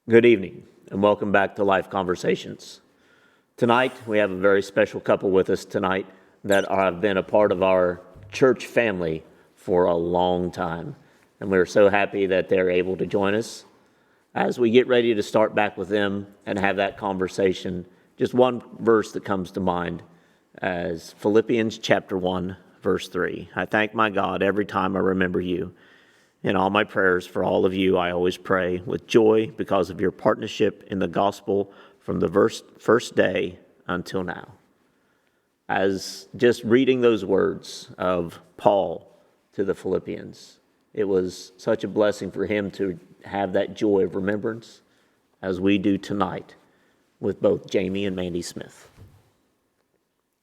Good evening, and welcome back to Life Conversations. Tonight, we have a very special couple with us tonight that have been a part of our church family for a long time, and we're so happy that they're able to join us. As we get ready to start back with them and have that conversation, just one verse that comes to mind as Philippians chapter 1, verse 3. I thank my God every time I remember you. In all my prayers for all of you, I always pray with joy because of your partnership in the gospel from the first day until now. As just reading those words of Paul to the Philippians, it was such a blessing for him to have that joy of remembrance as we do tonight with both Jamie and Mandy Smith.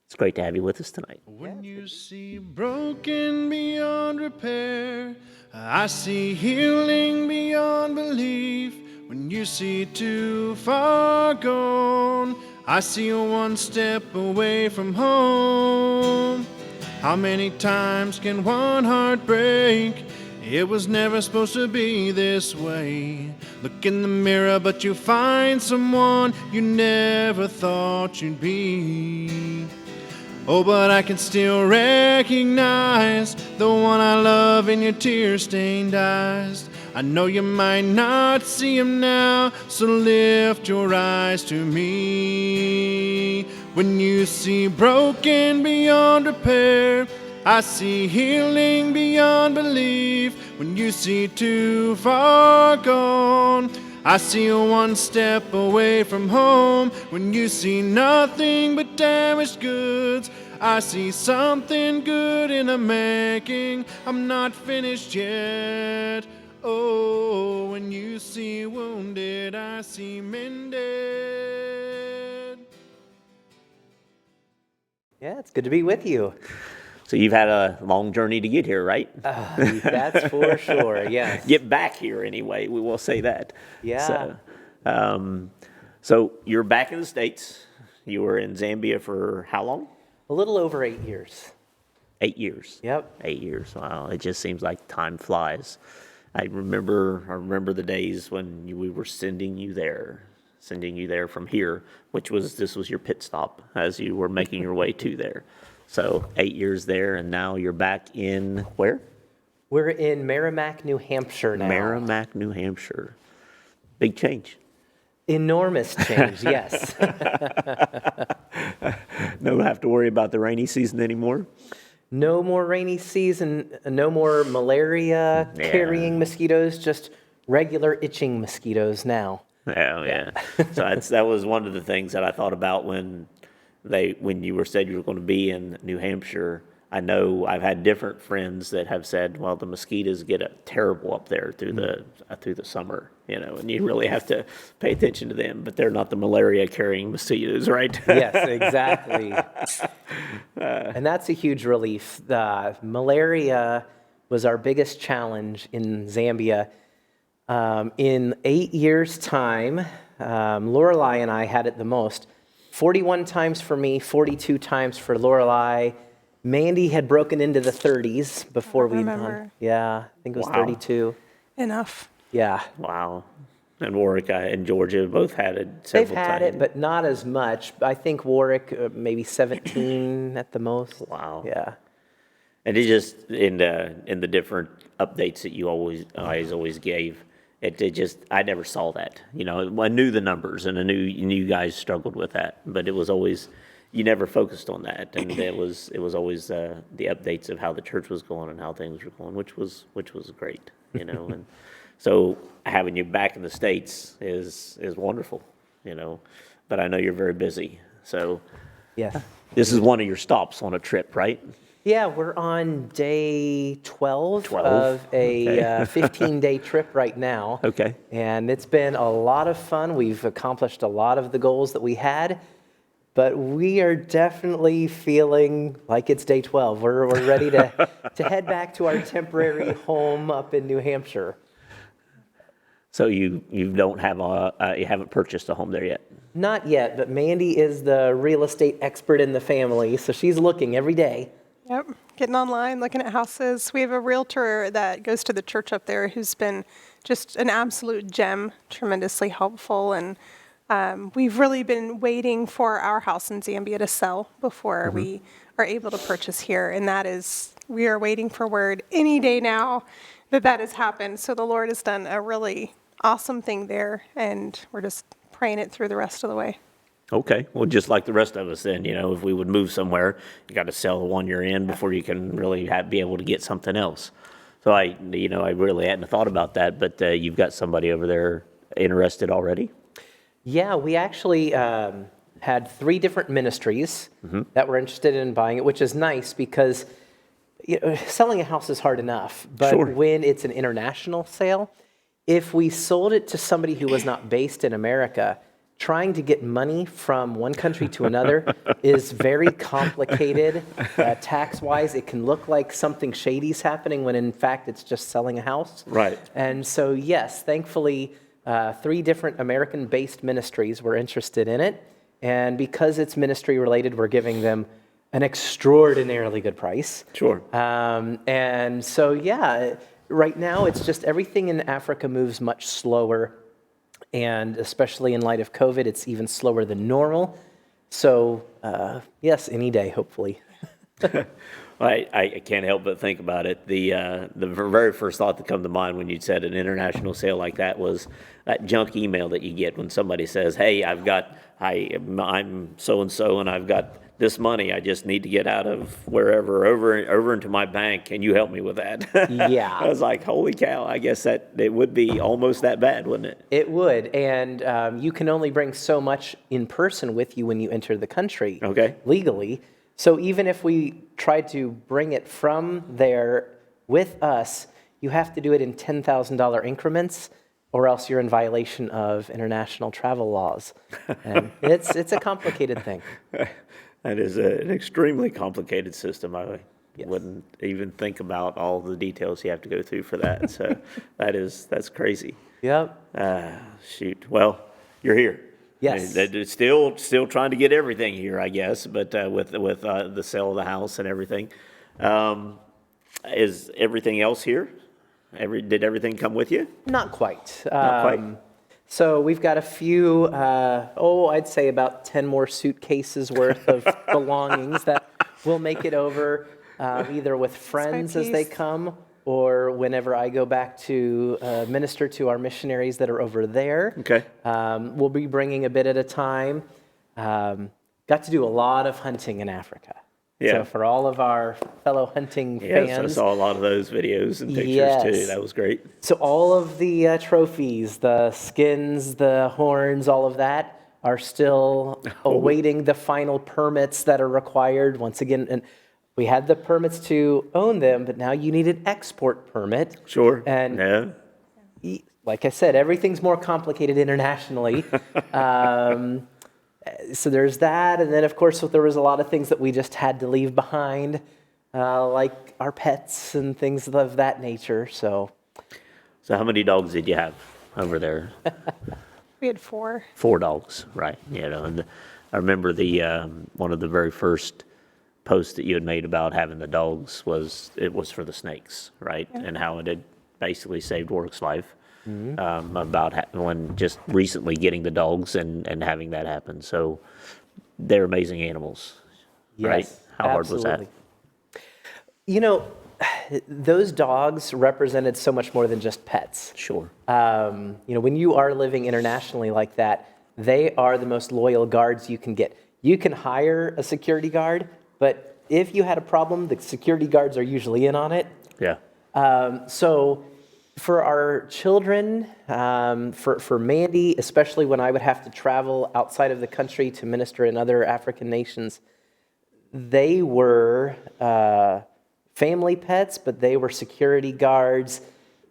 It's great to have you with us tonight. When you see broken beyond repair, I see healing beyond belief. When you see too far gone, I see you one step away from home. How many times can one heart break? It was never supposed to be this way. Look in the mirror, but you find someone you never thought you'd be. Oh, but I can still recognize the one I love in your tear-stained eyes. I know you might not see him now, so lift your eyes to me. When you see broken beyond repair, I see healing beyond belief. When you see too far gone, I see you one step away from home. When you see nothing but damaged goods, I see something good in the making. I'm not finished yet. Oh, when you see wounded, I see mended. Yeah, it's good to be with you. So you've had a long journey to get here, right? That's for sure, yes. Get back here anyway, we will say that. Yeah. So you're back in the States. You were in Zambia for how long? A little over 8 years. 8 years. Yep. 8 years. Wow, it just seems like time flies. I remember the days when we were sending you there from here, this was your pit stop as you were making your way to there. So 8 years there, and now you're back in where? We're in Merrimack, New Hampshire now. Merrimack, New Hampshire. Big change. Enormous change, yes. Don't have to worry about the rainy season anymore. No more rainy season, no more malaria carrying mosquitoes, just regular itching mosquitoes now. Oh, yeah. So that was one of the things that I thought about when you said you were going to be in New Hampshire. I know I've had different friends that have said, well, the mosquitoes get terrible up there through the summer, and you really have to pay attention to them. But they're not the malaria carrying mosquitoes, right? Yes, exactly. And that's a huge relief. Malaria was our biggest challenge in Zambia. In 8 years' time, Lorelei and I had it the most. 41 times for me, 42 times for Lorelei. Mandy had broken into the 30s before we done. Yeah, I think it was 32. Enough. Yeah. Wow. And Warwick and Georgia both had it several times. They've had it, but not as much. I think Warwick, maybe 17 at the most. Wow. Yeah. And it just, in the different updates that you always gave, I never saw that. I knew the numbers, and I knew you guys struggled with that, but it was always, you never focused on that, and it was always the updates of how the church was going and how things were going, which was great, and so having you back in the States is wonderful, but I know you're very busy, so Yeah. this is one of your stops on a trip, right? Yeah, we're on day 12 of a 15-day trip right now. Okay. And it's been a lot of fun. We've accomplished a lot of the goals that we had, but we are definitely feeling like it's day 12. We're ready to head back to our temporary home up in New Hampshire. So you haven't purchased a home there yet? Not yet, but Mandy is the real estate expert in the family, so she's looking every day. Yep. Getting online, looking at houses. We have a realtor that goes to the church up there who's been just an absolute gem, tremendously helpful. And we've really been waiting for our house in Zambia to sell before we are able to purchase here. And we are waiting for word any day now that has happened. So the Lord has done a really awesome thing there, and we're just praying it through the rest of the way. Okay, well, just like the rest of us then, if we would move somewhere, you got to sell the one you're in before you can really be able to get something else. So I really hadn't thought about that, but you've got somebody over there interested already? Yeah, we actually had 3 different ministries that were interested in buying it, which is nice because selling a house is hard enough. But Sure. when it's an international sale, if we sold it to somebody who was not based in America, trying to get money from one country to another is very complicated. Tax-wise, it can look like something shady's happening when in fact it's just selling a house. Right. And so, yes, thankfully, 3 different American-based ministries were interested in it. And because it's ministry-related, we're giving them an extraordinarily good price. Sure. And so, yeah, right now it's just everything in Africa moves much slower. And especially in light of COVID, it's even slower than normal. So, yes, any day, hopefully. I can't help but think about it. The very first thought that come to mind when you said an international sale like that was that junk email that you get when somebody says, "Hey, I'm so and so, and I've got this money. I just need to get out of wherever over into my bank. Can you help me with that?" Yeah. I was like, "Holy cow!" I guess that it would be almost that bad, wouldn't it? It would, and you can only bring so much in person with you when you enter the country legally. So even if we tried to bring it from there with us, you have to do it in $10,000 increments, or else you're in violation of international travel laws. And it's a complicated thing. That is an extremely complicated system. I wouldn't even think about all the details you have to go through for that. So that's crazy. Yep. Shoot. Well, you're here. Yes. They're still trying to get everything here, I guess. But with the sale of the house and everything, is everything else here? Did everything come with you? Not quite. Not quite. So we've got a few, I'd say about 10 more suitcases worth of belongings that will make it over, either with friends as they come, or whenever I go back to minister to our missionaries that are over there. Okay. We'll be bringing a bit at a time. Got to do a lot of hunting in Africa. Yeah. So for all of our fellow hunting Yes, fans. I saw a lot of those videos and pictures Yes. too. That was great. So all of the trophies, the skins, the horns, all of that are still awaiting the final permits that are required. Once again, and we had the permits to own them, but now you need an export permit. Sure. And like I said, everything's more complicated internationally. So there's that, and then of course there was a lot of things that we just had to leave behind, like our pets and things of that nature. So how many dogs did you have over there? We had 4. 4 dogs, right? And I remember the one of the very first posts that you had made about having the dogs was for the snakes, right? Yeah. And how it had basically saved Work's life. Mm-hmm. About when just recently getting the dogs and having that happen. So they're amazing animals, right? How hard was that? Those dogs represented so much more than just pets. Sure. When you are living internationally like that, they are the most loyal guards you can get. You can hire a security guard, but if you had a problem, the security guards are usually in on it. Yeah. So for our children, for Mandy, especially when I would have to travel outside of the country to minister in other African nations, they were family pets, but they were security guards.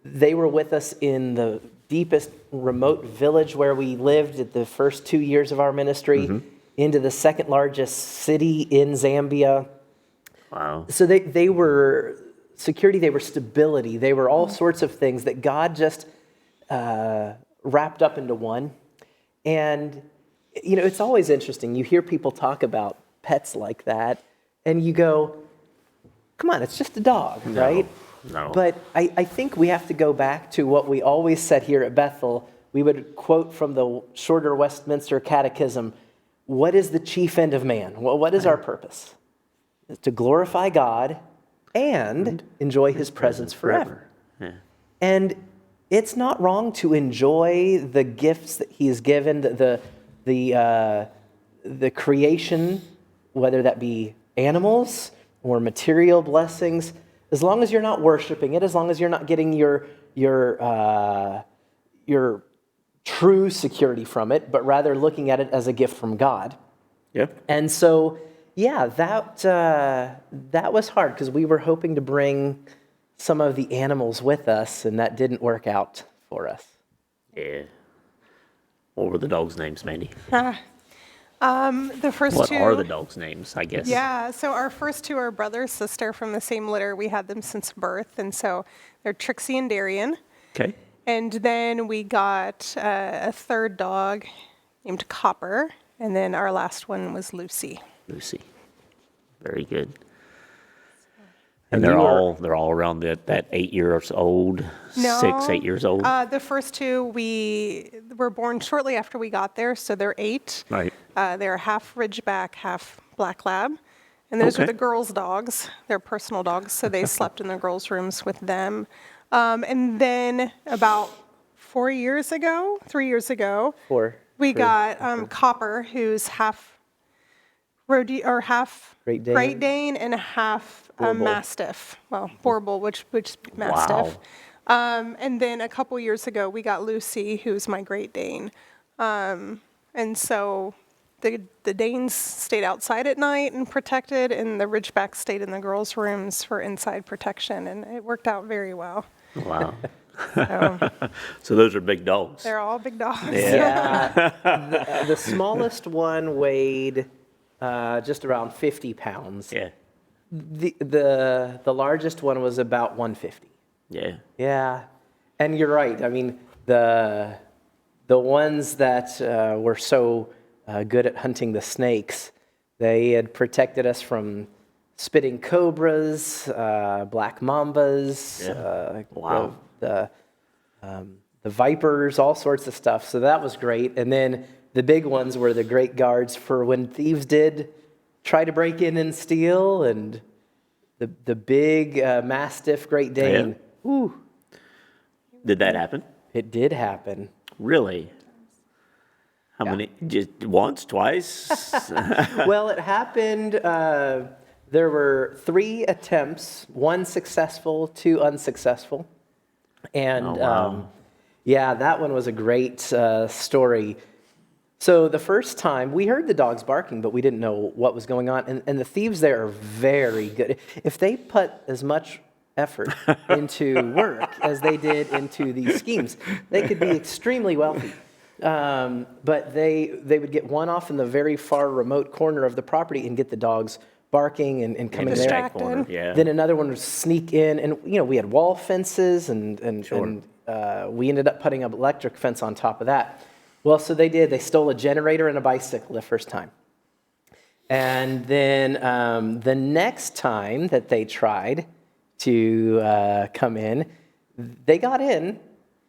They were with us in the deepest remote village where we lived at the first 2 years of our ministry, into the second largest city in Zambia. Wow. So they were security, they were stability, they were all sorts of things that God just wrapped up into one. And, it's always interesting. You hear people talk about pets like that, and you go, come on, it's just a dog, right? No. But I think we have to go back to what we always said here at Bethel. We would quote from the shorter Westminster Catechism, what is the chief end of man? Well, what is our purpose? It's to glorify God and enjoy his presence forever. Yeah. And it's not wrong to enjoy the gifts that he has given, the creation, whether that be animals or material blessings, as long as you're not worshiping it, as long as you're not getting your true security from it, but rather looking at it as a gift from God. Yep. And so, yeah, that was hard because we were hoping to bring some of the animals with us, and that didn't work out for us. Yeah. What were the dogs' names, Mandy? The first What two. are the dogs' names, I guess? Yeah, so our first two are brother, sister from the same litter. We had them since birth, and so they're Trixie and Darian. Okay. And then we got a third dog named Copper, and then our last one was Lucy. Lucy. Very good. And And they're you all around that 8 years old, No, 6, 8 years old. The first two we were born shortly after we got there, so they're 8. Right. They're half Ridgeback, half Black Lab. And those are Okay. the girls' dogs. They're personal dogs, so they slept in the girls' rooms with them. And then about 3 years ago, we got Copper, who's half Great Dane and half Mastiff. Well, Borble, which Mastiff. And then a couple years ago, we got Lucy, who's my Great Dane. And so the Danes stayed outside at night and protected, and the Ridgebacks stayed in the girls' rooms for inside protection, and it worked out very well. Wow. So So those are big dogs. they're all big dogs. Yeah. The smallest one weighed just around 50 pounds. Yeah. The largest one was about 150. Yeah. Yeah, and you're right. I mean, the ones that were so good at hunting the snakes, they had protected us from spitting cobras, black mambas, Wow. the vipers, all sorts of stuff. So that was great. And then the big ones were the great guards for when thieves did try to break in and steal, and the big Mastiff Great Dane. Yeah. Whew, Did that happen? it did happen. Really? How many? Just once, twice? Well, it happened. There were 3 attempts, 1 successful, 2 unsuccessful. And Oh, wow. yeah, that one was a great story. So the first time, we heard the dogs barking, but we didn't know what was going on. And the thieves there are very good. If they put as much effort into work as they did into these schemes, they could be extremely wealthy. But they would get one off in the very far remote corner of the property and get the dogs barking and coming In the there. back corner, yeah. Then another one would sneak in, and we had wall fences, and we ended up putting an electric fence on top of that. Well, so they did. They stole a generator and a bicycle the first time. And then the next time that they tried to come in, they got in,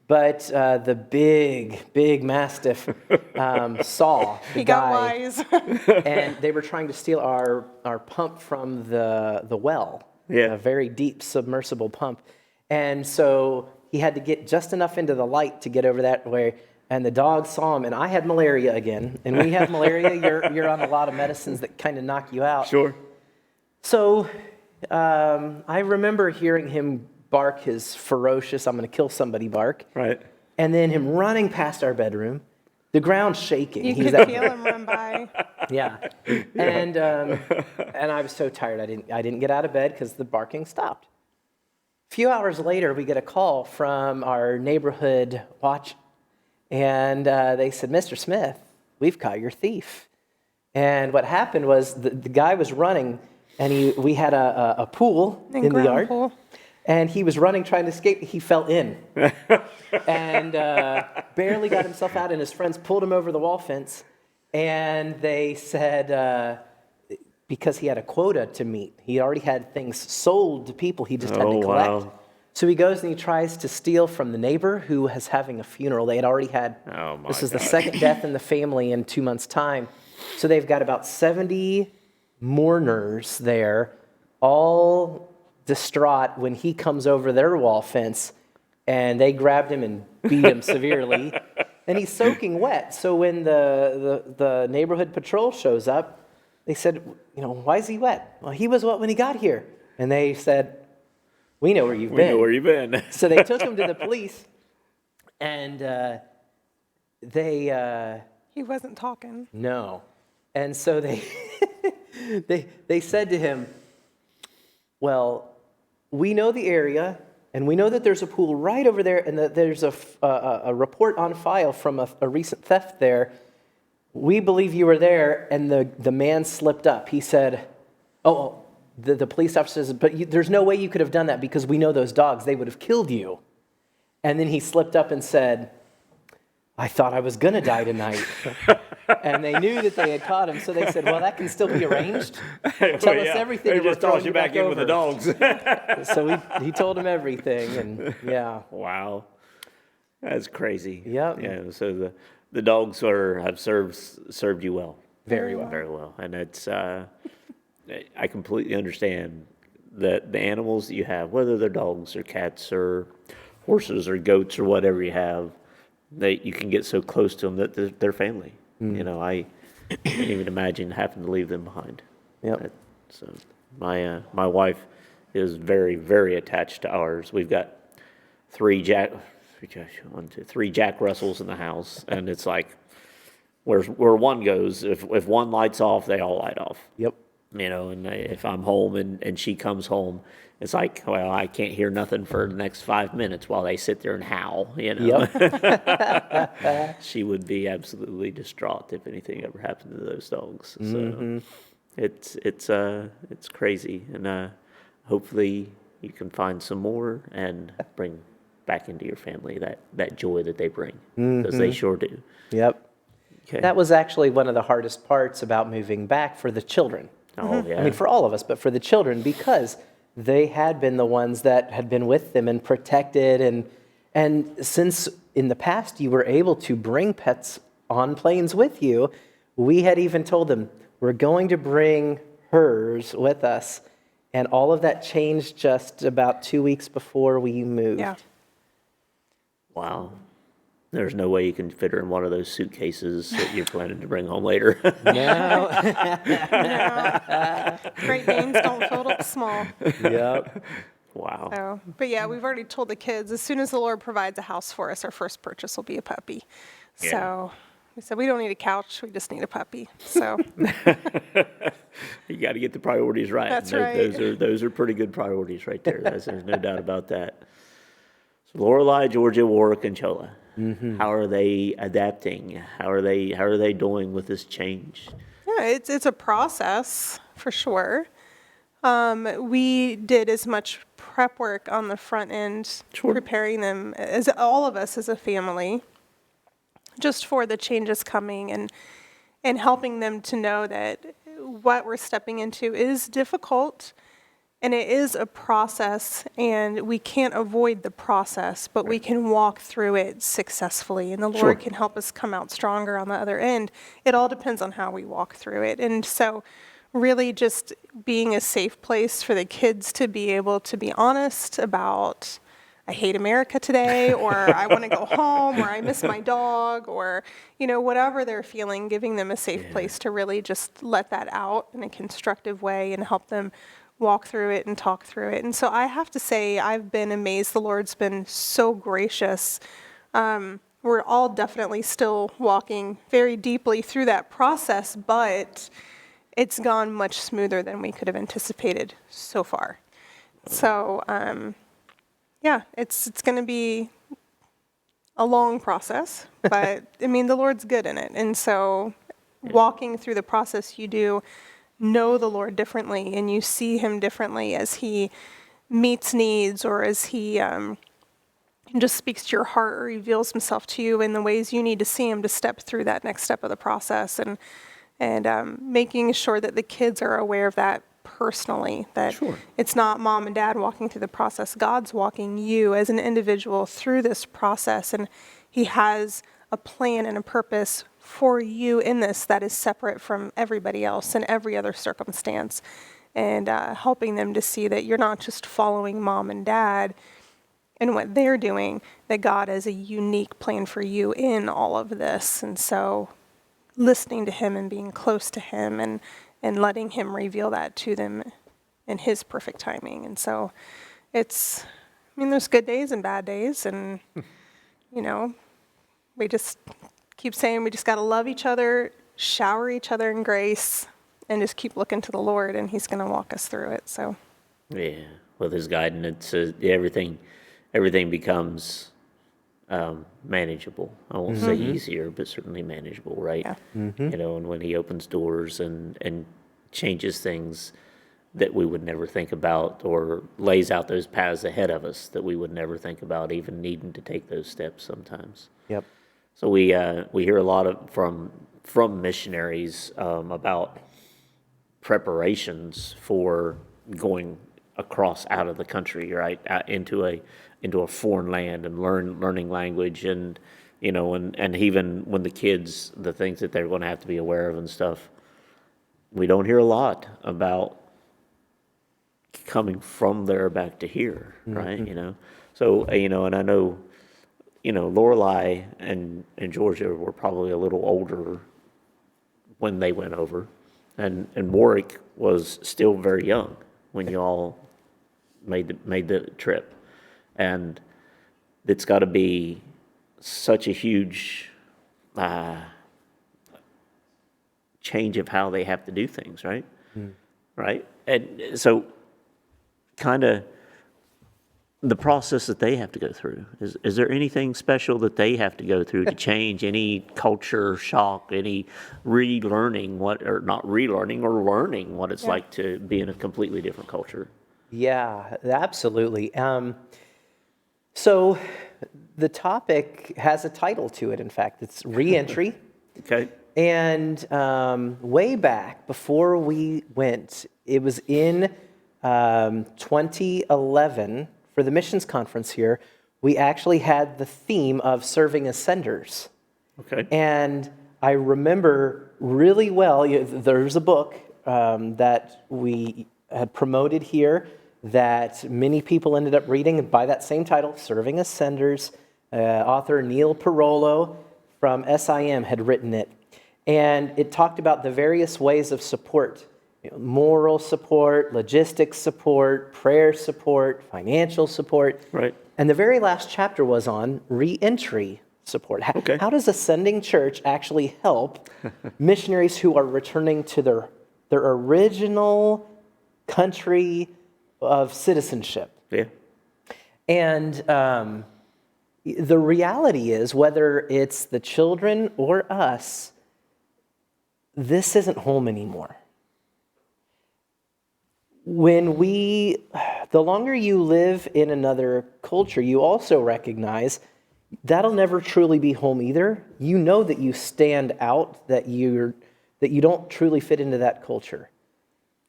but the big Mastiff saw the He got guy, wise. and they were trying to steal our pump from the well, Yeah. a very deep submersible pump. And so he had to get just enough into the light to get over that way. And the dog saw him, and I had malaria again. And when you have malaria, you're on a lot of medicines that kind of knock you out. Sure. So I remember hearing him bark his ferocious, I'm going to kill somebody bark. Right. And then him running past our bedroom, the ground shaking. You He was could at- feel him run by. Yeah. And I was so tired, I didn't get out of bed because the barking stopped. A few hours later, we get a call from our neighborhood watch, and they said, Mr. Smith, we've caught your thief. And what happened was the guy was running, and we had a pool in the ground yard. pool. And he was running, trying to escape. He fell in and barely got himself out, and his friends pulled him over the wall fence. And they said, because he had a quota to meet, he already had things sold to people, he just had to collect. Wow. So he goes and he tries to steal from the neighbor who was having a funeral. They had already had, Oh, my this is the gosh. second death in the family in 2 months' time. So they've got about 70 mourners there, all distraught when he comes over their wall fence, and they grabbed him and beat him severely. And he's soaking wet. So when the neighborhood patrol shows up, they said, why is he wet? Well, he was wet when he got here. And they said, we know where you've We been. know where you've been. So they took him to the police, and He wasn't talking. no. And so they they said to him, well, we know the area, and we know that there's a pool right over there, and that there's a report on file from a recent theft there. We believe you were there, and the man slipped up. He said, the police officer says, but there's no way you could have done that because we know those dogs. They would have killed you. And then he slipped up and said, I thought I was going to die tonight. And they knew that they had caught him, so they said, well, that can still be arranged. Tell us everything. They or we're just toss throwing you you back in with the over." dogs. So he told him everything, and yeah. Wow. That's crazy. Yep. Yeah, so the dogs have served you well. Very well. Very well. And it's I completely understand that the animals that you have, whether they're dogs or cats or horses or goats or whatever you have, you can get so close to them that they're family. I can't even imagine having to leave them behind. Yep. So my wife is very, very attached to ours. We've got three Jack Russells in the house, and it's like where one goes, if one lights off, they all light off. Yep. And if I'm home and she comes home, it's like, well, I can't hear nothing for the next 5 minutes while they sit there and howl, Yep. She would be absolutely distraught if anything ever happened to those dogs. So it's crazy, and hopefully you can find some more and bring back into your family that joy that they bring, because they sure do. Yep. Okay. That was actually one of the hardest parts about moving back for the children. Oh yeah. I mean, for all of us, but for the children, because they had been the ones that had been with them and protected. And since in the past you were able to bring pets on planes with you, we had even told them, we're going to bring hers with us. And all of that changed just about 2 weeks before we moved. Yeah. Wow. There's no way you can fit her in one of those suitcases that you're planning to bring home later. No. Great Danes don't fold up small. Yep. Wow. So, but yeah, we've already told the kids, as soon as the Lord provides a house for us, our first purchase will be a puppy. Yeah. So we said, we don't need a couch, we just need a puppy. So You got to get the priorities right. That's And right. Those are pretty good priorities right there. There's no doubt about that. So Lorelei, Georgia, Warwick, and Chola. Mm-hmm. How are they adapting? How are they doing with this change? yeah, it's a process for sure. We did as much prep work on the front end, Sure. preparing them, as all of us as a family, just for the changes coming, and helping them to know that what we're stepping into is difficult, and it is a process, and we can't avoid the process, but we can walk through it successfully, and the Sure. Lord can help us come out stronger on the other end. It all depends on how we walk through it. And so really just being a safe place for the kids to be able to be honest about, I hate America today, or I want to go home, or I miss my dog, or, whatever they're feeling, giving them a safe place to really just let that out in a constructive way and help them walk through it and talk through it. And so I have to say, I've been amazed. The Lord's been so gracious. We're all definitely still walking very deeply through that process, but it's gone much smoother than we could have anticipated so far. So, it's going to be a long process, but I mean, the Lord's good in it. And so walking through the process, you do know the Lord differently, and you see him differently as he meets needs, or as he just speaks to your heart, or reveals himself to you in the ways you need to see him to step through that next step of the process. And making sure that the kids are aware of that personally, that Sure. it's not mom and dad walking through the process. God's walking you as an individual through this process, and he has a plan and a purpose for you in this that is separate from everybody else and every other circumstance, and helping them to see that you're not just following mom and dad and what they're doing, that God has a unique plan for you in all of this. And so listening to him and being close to him and letting him reveal that to them in his perfect timing. And so there's good days and bad days, and we just keep saying we just got to love each other, shower each other in grace, and just keep looking to the Lord, and he's going to walk us through it. So Yeah, with his guidance, everything becomes manageable. I won't say easier, but certainly manageable, right? Yeah. And when he opens doors and changes things that we would never think about, or lays out those paths ahead of us that we would never think about even needing to take those steps sometimes. Yep. So we hear a lot from missionaries about preparations for going across out of the country, right, out into a foreign land and learning language, and and even when the things that they're going to have to be aware of and stuff. We don't hear a lot about coming from there back to here, right? So and I know Lorelai and Georgia were probably a little older when they went over, and Warwick was still very young when you all made the trip, and it's got to be such a huge change of how they have to do things, right? Right, and so kind of the process that they have to go through. Is there anything special that they have to go through to change any culture shock, any relearning or not relearning, or learning what it's like to be in a completely different culture? Yeah, absolutely. So the topic has a title to it, in fact. It's Reentry. Okay. And way back before we went, it was in 2011, for the missions conference here, we actually had the theme of serving as senders. Okay. And I remember really well, there's a book that we had promoted here that many people ended up reading by that same title, Serving as Senders. Author Neil Parolo from SIM had written it. And it talked about the various ways of support. Moral support, logistics support, prayer support, financial support. Right. And the very last chapter was on reentry support. Okay. How does a sending church actually help missionaries who are returning to their original country of citizenship? Yeah. And the reality is, whether it's the children or us, this isn't home anymore. The longer you live in another culture, you also recognize that'll never truly be home either. You know that you stand out, that you don't truly fit into that culture.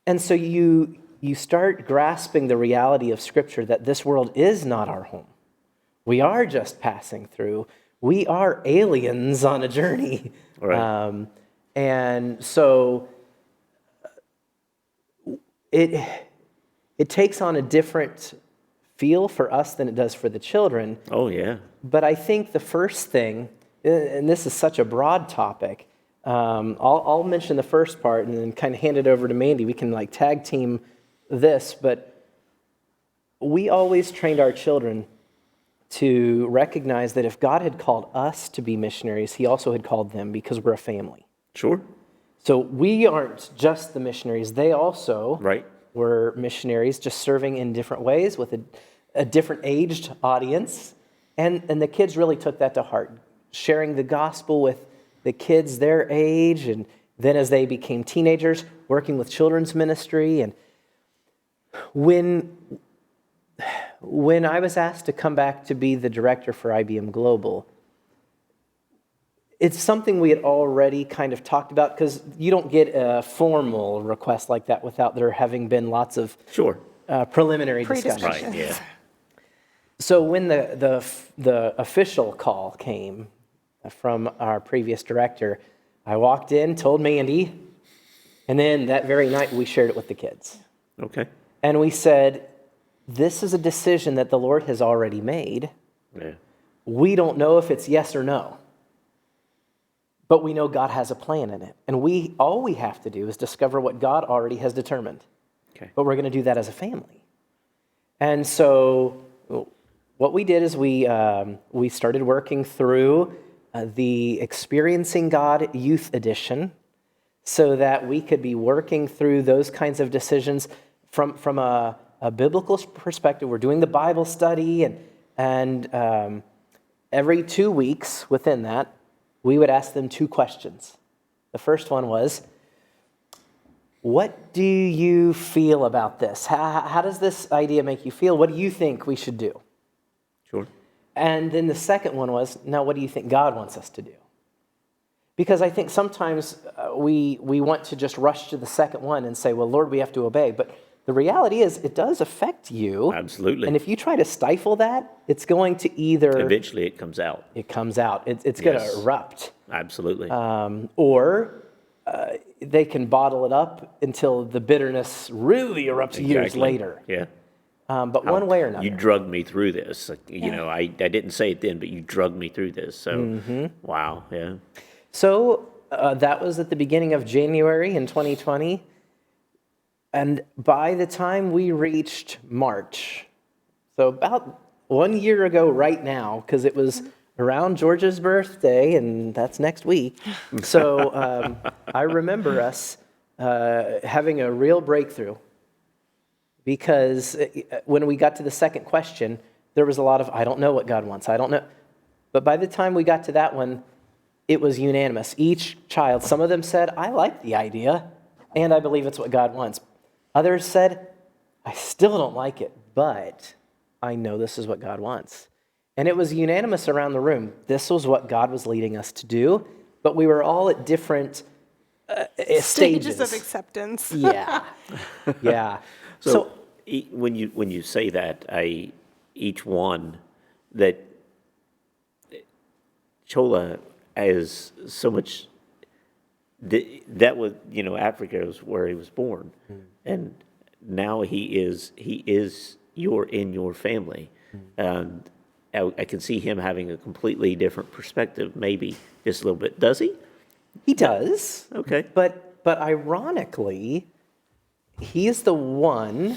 And so you start grasping the reality of Scripture that this world is not our home. We are just passing through. We are aliens on a journey. Right. And so it takes on a different feel for us than it does for the children. Oh, yeah. But I think the first thing, and this is such a broad topic, I'll mention the first part and then kind of hand it over to Mandy. We can tag team this, but we always trained our children to recognize that if God had called us to be missionaries, he also had called them, because we're a family. Sure. So we aren't just the missionaries. They also Right. were missionaries, just serving in different ways with a different aged audience. And the kids really took that to heart, sharing the gospel with the kids their age, and then as they became teenagers, working with children's ministry. And when I was asked to come back to be the director for IBM Global, it's something we had already kind of talked about, because you don't get a formal request like that without there having been lots of Sure. preliminary discussions. Pre-discussions. Right, yeah. So when the official call came from our previous director, I walked in, told Mandy, and then that very night we shared it with the kids. Okay. And we said, this is a decision that the Lord has already made. Yeah. We don't know if it's yes or no, but we know God has a plan in it. And all we have to do is discover what God already has determined. Okay. But we're going to do that as a family. And so what we did is we started working through the Experiencing God Youth Edition, so that we could be working through those kinds of decisions from a biblical perspective. We're doing the Bible study, and every 2 weeks within that, we would ask them 2 questions. The first one was, what do you feel about this? How does this idea make you feel? What do you think we should do? Sure. And then the second one was, now what do you think God wants us to do? Because I think sometimes we want to just rush to the second one and say, well, Lord, we have to obey. But the reality is, it does affect you. Absolutely. And if you try to stifle that, it's going to either... Eventually it comes out. It comes out. It's going to Yes. erupt. Absolutely. Or they can bottle it up until the bitterness really erupts years Exactly. later. Yeah. But one way or another. You drugged me through this. You know, I didn't say it then, but you drugged me through this. So, wow, yeah. So that was at the beginning of January in 2020. And by the time we reached March, so about 1 year ago right now, because it was around George's birthday, and that's next week. So I remember us having a real breakthrough, because when we got to the second question, there was a lot of, I don't know what God wants, I don't know. But by the time we got to that one, it was unanimous. Each child, some of them said, I like the idea, and I believe it's what God wants. Others said, I still don't like it, but I know this is what God wants. And it was unanimous around the room. This was what God was leading us to do, but we were all at different stages of acceptance. Yeah, yeah. So when you say that, each one that Chola has so much. That was, Africa was where he was born, and now he is in your family, and I can see him having a completely different perspective, maybe just a little bit. Does he? He does. Okay. But ironically, he is the one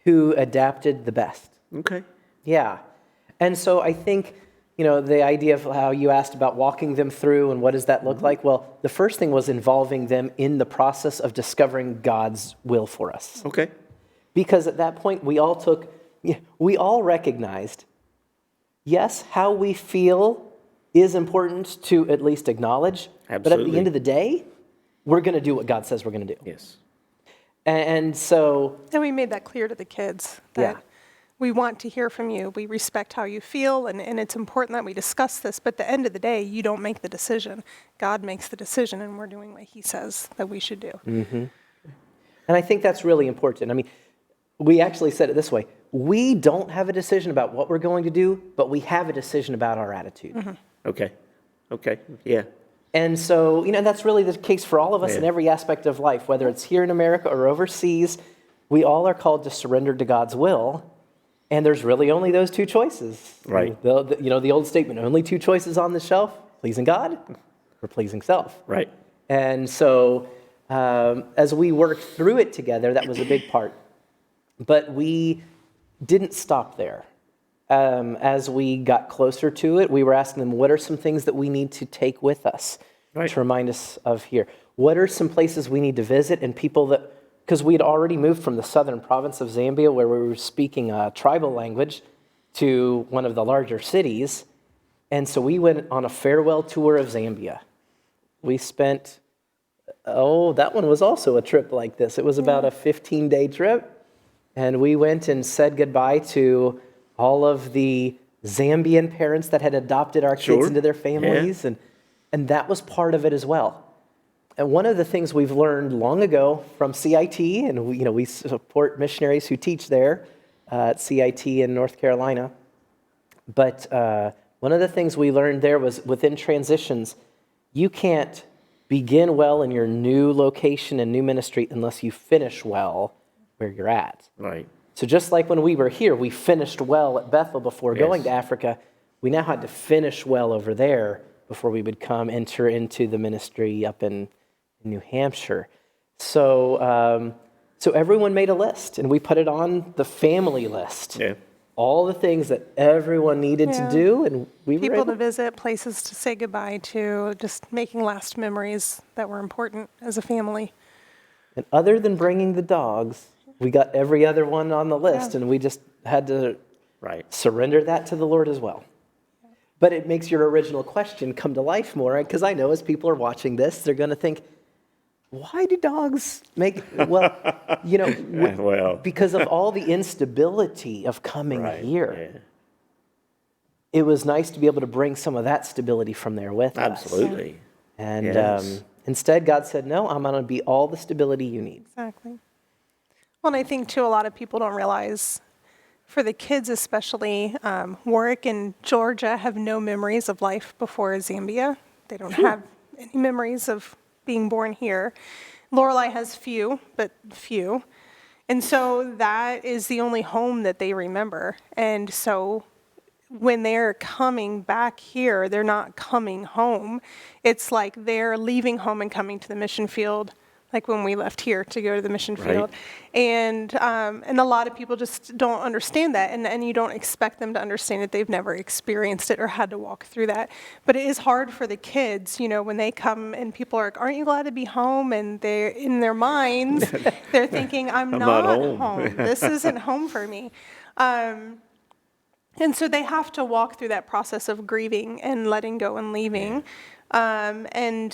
who adapted the best. Okay. Yeah. And so I think, the idea of how you asked about walking them through and what does that look like? Well, the first thing was involving them in the process of discovering God's will for us. Okay. Because at that point, we all recognized, yes, how we feel is important to at least acknowledge. But at Absolutely. the end of the day, we're going to do what God says we're going to do. Yes. And so... And we made that clear to the kids, that we want to hear from you. We respect how you feel, and it's important that we discuss this. But at the end of the day, you don't make the decision. God makes the decision, and we're doing what he says that we should do. Mm-hmm. And I think that's really important. I mean, we actually said it this way. We don't have a decision about what we're going to do, but we have a decision about our attitude. Mm-hmm. Okay. Yeah. And so, that's really the case for all of us in Yeah. every aspect of life, whether it's here in America or overseas. We all are called to surrender to God's will, and there's really only those 2 choices. Right. The old statement, only 2 choices on the shelf, pleasing God or pleasing self. Right. And so as we worked through it together, that was a big part. But we didn't stop there. As we got closer to it, we were asking them, what are some things that we need to take with us to remind us of here? What are some places we need to visit and people that, because we'd already moved from the southern province of Zambia, where we were speaking a tribal language, to one of the larger cities. And so we went on a farewell tour of Zambia. We spent, that one was also a trip like this. It was about a 15-day trip. And we went and said goodbye to all of the Zambian parents that had adopted our kids into their families. And And that was part of it as well. And one of the things we've learned long ago from CIT, and we support missionaries who teach there at CIT in North Carolina, but one of the things we learned there was within transitions, you can't begin well in your new location and new ministry unless you finish well where you're at. Right. So just like when we were here, we finished well at Bethel before going to Africa, we now had to finish well over there before we would enter into the ministry up in New Hampshire. So everyone made a list, and we put it on the family list. Yeah. All the things that everyone needed to do, and we were People able to visit, places to say goodbye to, just making last memories that were important as a family. And other than bringing the dogs, we got every other one on the list, and we just had to surrender that to the Lord as well. But it makes your original question come to life more, because I know as people are watching this, they're going to think, why do dogs make, because of all the instability of coming here. Yeah. It was nice to be able to bring some of that stability from there with us. Absolutely. And instead, God said, no, I'm going to be all the stability you need. Exactly. Well, and I think, too, a lot of people don't realize, for the kids especially, Warwick and Georgia have no memories of life before Zambia. They don't have any memories of being born here. Lorelei has few. And so that is the only home that they remember. And so when they're coming back here, they're not coming home. It's like they're leaving home and coming to the mission field, like when we left here to go to the mission field. And a lot of people just don't understand that, and you don't expect them to understand it. They've never experienced it or had to walk through that. But it is hard for the kids, when they come and people are like, aren't you glad to be home? And they're in their minds, they're thinking, I'm not home. This isn't home for me. And so they have to walk through that process of grieving and letting go and leaving. And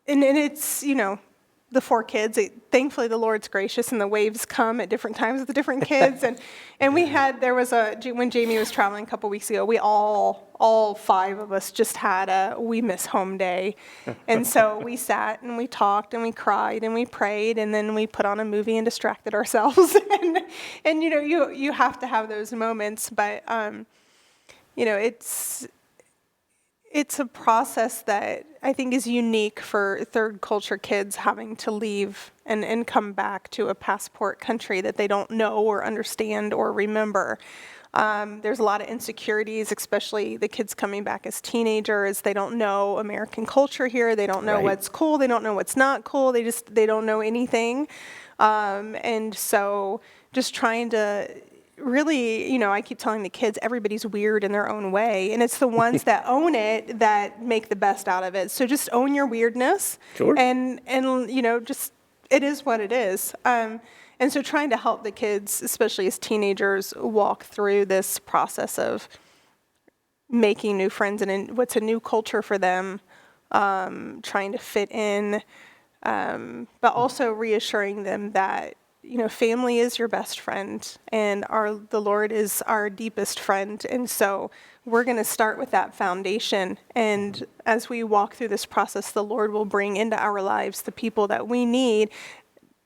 it's, the 4 kids. Thankfully, the Lord's gracious, and the waves come at different times with the different kids. And when Jamie was traveling a couple weeks ago, we all 5 of us just had a we miss home day. And so we sat and we talked and we cried and we prayed, and then we put on a movie and distracted ourselves. and you have to have those moments, but it's a process that I think is unique for third culture kids having to leave and come back to a passport country that they don't know or understand or remember. There's a lot of insecurities, especially the kids coming back as teenagers. They don't know American culture here. They don't know what's cool. They don't know what's not cool. They don't know anything. And so just trying to really, I keep telling the kids, everybody's weird in their own way, and it's the ones that own it that make the best out of it. So just own your weirdness, and just it is what it is. And so trying to help the kids, especially as teenagers, walk through this process of making new friends and what's a new culture for them, trying to fit in, but also reassuring them that family is your best friend, and the Lord is our deepest friend. And so we're going to start with that foundation. And as we walk through this process, the Lord will bring into our lives the people that we need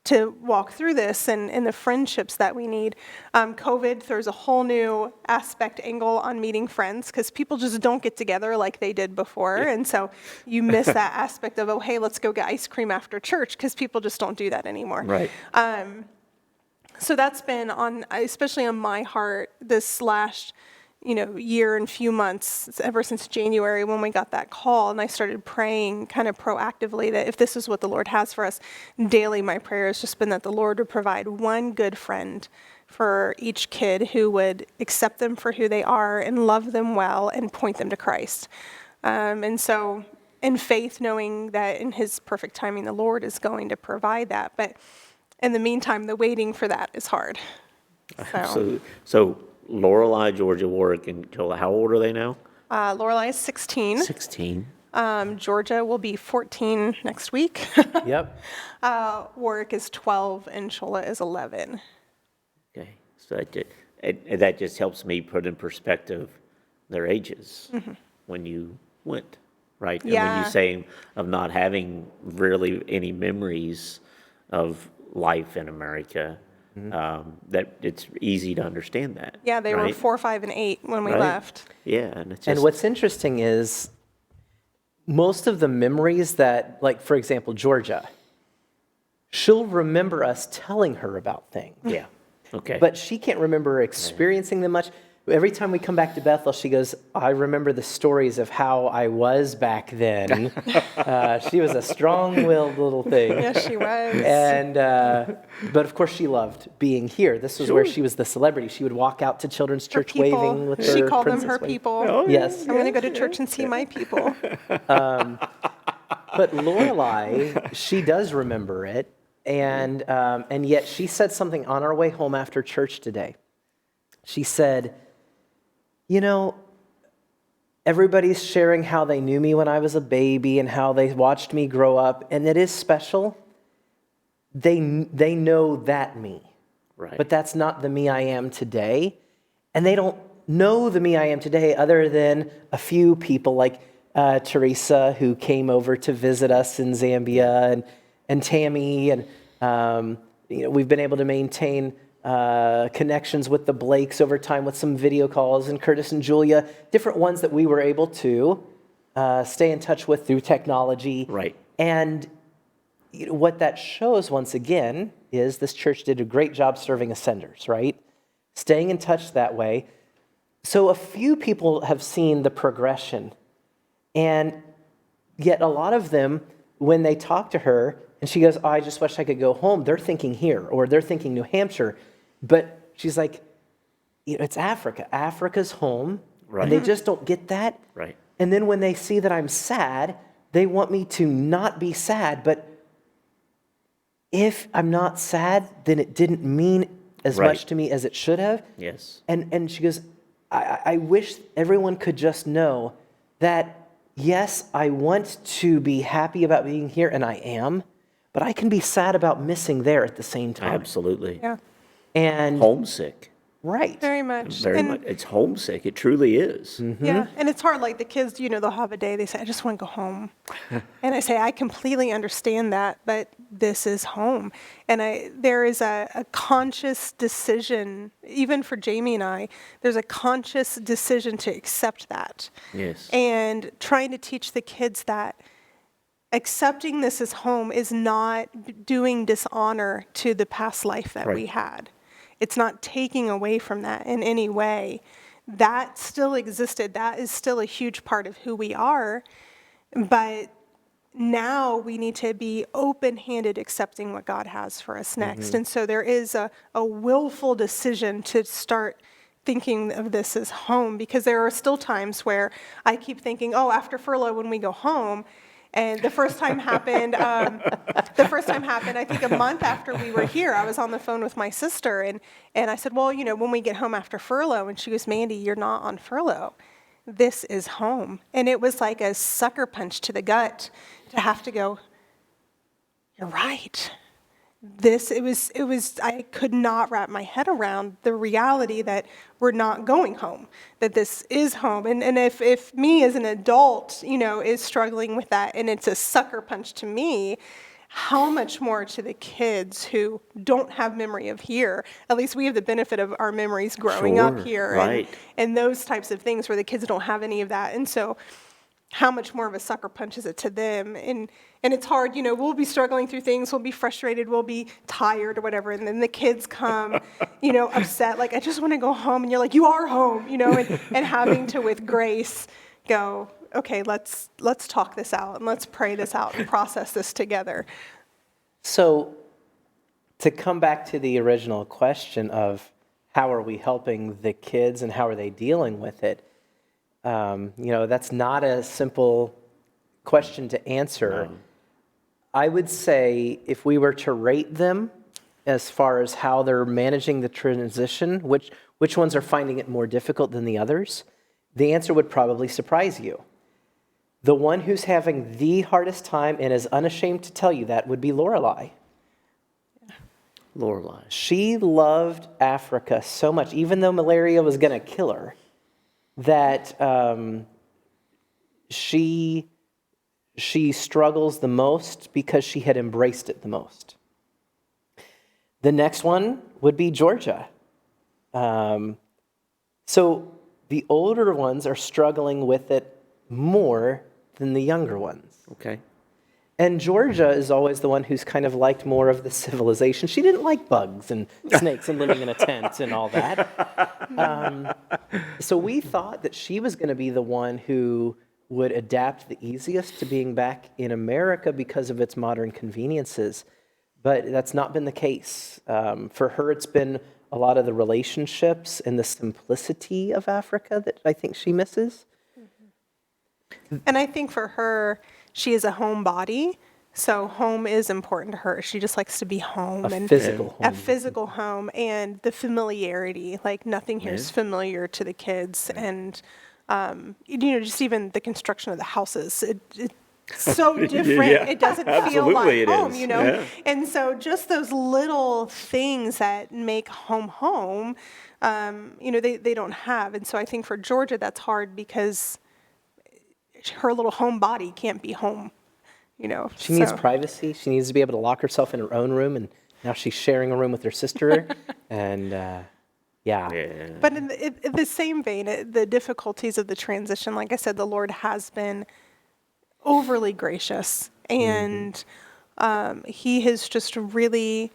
to walk through this, and the friendships that we need. COVID throws a whole new angle on meeting friends, because people just don't get together like they did before. And so you miss that aspect of, oh, hey, let's go get ice cream after church, because people just don't do that anymore. So that's been especially on my heart this last year and few months, ever since January when we got that call, and I started praying kind of proactively that if this is what the Lord has for us, daily my prayer has just been that the Lord would provide one good friend for each kid who would accept them for who they are and love them well and point them to Christ. And so in faith, knowing that in His perfect timing, the Lord is going to provide that. But in the meantime, the waiting for that is hard. Absolutely. So Lorelei, Georgia, Warwick, and Jola, how old are they now? Lorelei is 16. 16. Georgia will be 14 next week. Yep. Warwick is 12, and Jola is 11. Okay. So that just helps me put in perspective their ages when you went. right? And when Yeah. you say of not having really any memories of life in America, that it's easy to understand that. Yeah, they were right? 4, 5, and 8 when we Right. left. Yeah, and it's And just what's interesting is most of the memories that, like, for example, Georgia, she'll remember us telling her about things. yeah, okay, But she can't remember experiencing them much. Every time we come back to Bethel, she goes, I remember the stories of how I was back then. She was a strong-willed little thing. Yes, she was. And, but of course she loved being here. This was where she was the celebrity. She would walk out to children's Her church waving with her She called them princess her wave. people. Yes. I'm going to go to church and see my people. But Lorelai, she does remember it, and yet she said something on our way home after church today. She said, you know, everybody's sharing how they knew me when I was a baby and how they watched me grow up, and it is special. They know that me, right. but that's not the me I am today, and they don't know the me I am today other than a few people like Teresa, who came over to visit us in Zambia, and Tammy, and we've been able to maintain connections with the Blakes over time with some video calls, and Curtis and Julia, different ones that we were able to stay in touch with through technology. Right. And what that shows, once again, is this church did a great job serving ascenders, right? Staying in touch that way. So a few people have seen the progression. And yet a lot of them, when they talk to her, and she goes, oh, I just wish I could go home, they're thinking here, or they're thinking New Hampshire. But she's like, it's Africa. Africa's home. Right. And they just don't get that. Right. And then when they see that I'm sad, they want me to not be sad. But if I'm not sad, then it didn't mean as Right. much to me as it should have. Yes. And she goes, I wish everyone could just know that, yes, I want to be happy about being here, and I am, but I can be sad about missing there at the same time. Absolutely. Yeah, And Homesick. right. very much. Very And- much. It's homesick. It truly is. Yeah, and it's hard. Like the kids, they'll have a day. They say, I just want to go home. And I say, I completely understand that, but this is home. And there is a conscious decision, even for Jamie and I, there's a conscious decision to accept that. Yes. And trying to teach the kids that accepting this as home is not doing dishonor to the past life that we Right. had. It's not taking away from that in any way. That still existed. That is still a huge part of who we are. But now we need to be open-handed accepting what God has for us next. And so there is a willful decision to start thinking of this as home, because there are still times where I keep thinking, oh, after furlough, when we go home. And the first time happened, I think a month after we were here. I was on the phone with my sister, and I said, well, when we get home after furlough, and she goes, Mandy, you're not on furlough. This is home. And it was like a sucker punch to the gut to have to go, you're right. I could not wrap my head around the reality that we're not going home, that this is home. And if me as an adult, is struggling with that, and it's a sucker punch to me, how much more to the kids who don't have memory of here? At least we have the benefit of our memories growing up Sure, here, right. and those types of things where the kids don't have any of that. And so how much more of a sucker punch is it to them? And it's hard, we'll be struggling through things, we'll be frustrated, we'll be tired or whatever, and then the kids come, upset, like, I just want to go home, and you're like, you are home, and having to, with grace, go, okay, let's talk this out, and let's pray this out and process this together. So to come back to the original question of how are we helping the kids and how are they dealing with it, that's not a simple question to answer. No. I would say if we were to rate them as far as how they're managing the transition, which ones are finding it more difficult than the others, the answer would probably surprise you. The one who's having the hardest time and is unashamed to tell you that would be Lorelai. Lorelai. She loved Africa so much, even though malaria was going to kill her, that she she struggles the most because she had embraced it the most. The next one would be Georgia. So the older ones are struggling with it more than the younger ones. Okay. And Georgia is always the one who's kind of liked more of the civilization. She didn't like bugs and snakes and living in a tent and all that. So we thought that she was going to be the one who would adapt the easiest to being back in America because of its modern conveniences. But that's not been the case. For her, it's been a lot of the relationships and the simplicity of Africa that I think she misses. And I think for her, she is a homebody, so home is important to her. She just likes to be home. A physical home. A physical home, and the familiarity, like nothing here is familiar to the kids. And, just even the construction of the houses, it's so different. Yeah, it doesn't feel absolutely like home, is. Yeah. And so just those little things that make home, they don't have. And so I think for Georgia, that's hard because her little home body can't be home, She needs privacy. She needs to be able to lock herself in her own room, and now she's sharing a room with her sister. And But in the same vein, the difficulties of the transition, like I said, the Lord has been overly gracious, and He has just really.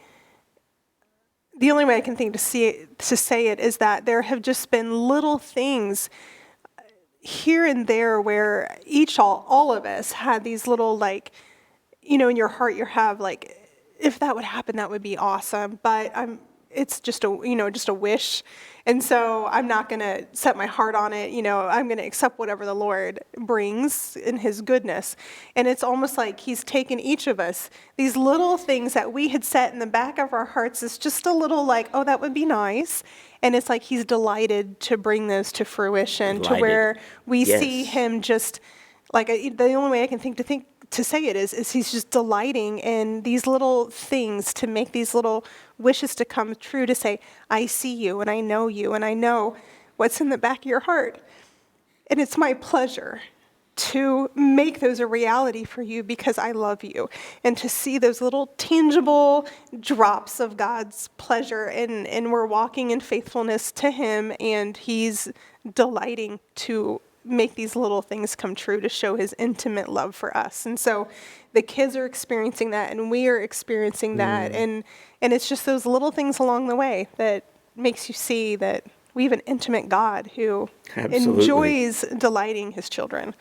The only way I can think to say it is that there have just been little things here and there where all of us had these little, in your heart you have if that would happen, that would be awesome, but it's just a wish. And so I'm not going to set my heart on it. I'm going to accept whatever the Lord brings in His goodness. And it's almost like He's taken each of us, these little things that we had set in the back of our hearts is just a little oh, that would be nice. And it's like He's delighted to bring those to fruition, to where we see Him just the only way I can think to say it is He's just delighting in these little things to make these little wishes to come true, to say, I see you and I know what's in the back of your heart. And it's my pleasure to make those a reality for you because I love you, and to see those little tangible drops of God's pleasure, and we're walking in faithfulness to Him, and He's delighting to make these little things come true to show His intimate love for us. And so the kids are experiencing that, and we are experiencing that, and it's just those little things along the way that makes you see that we have an intimate God who enjoys delighting His children.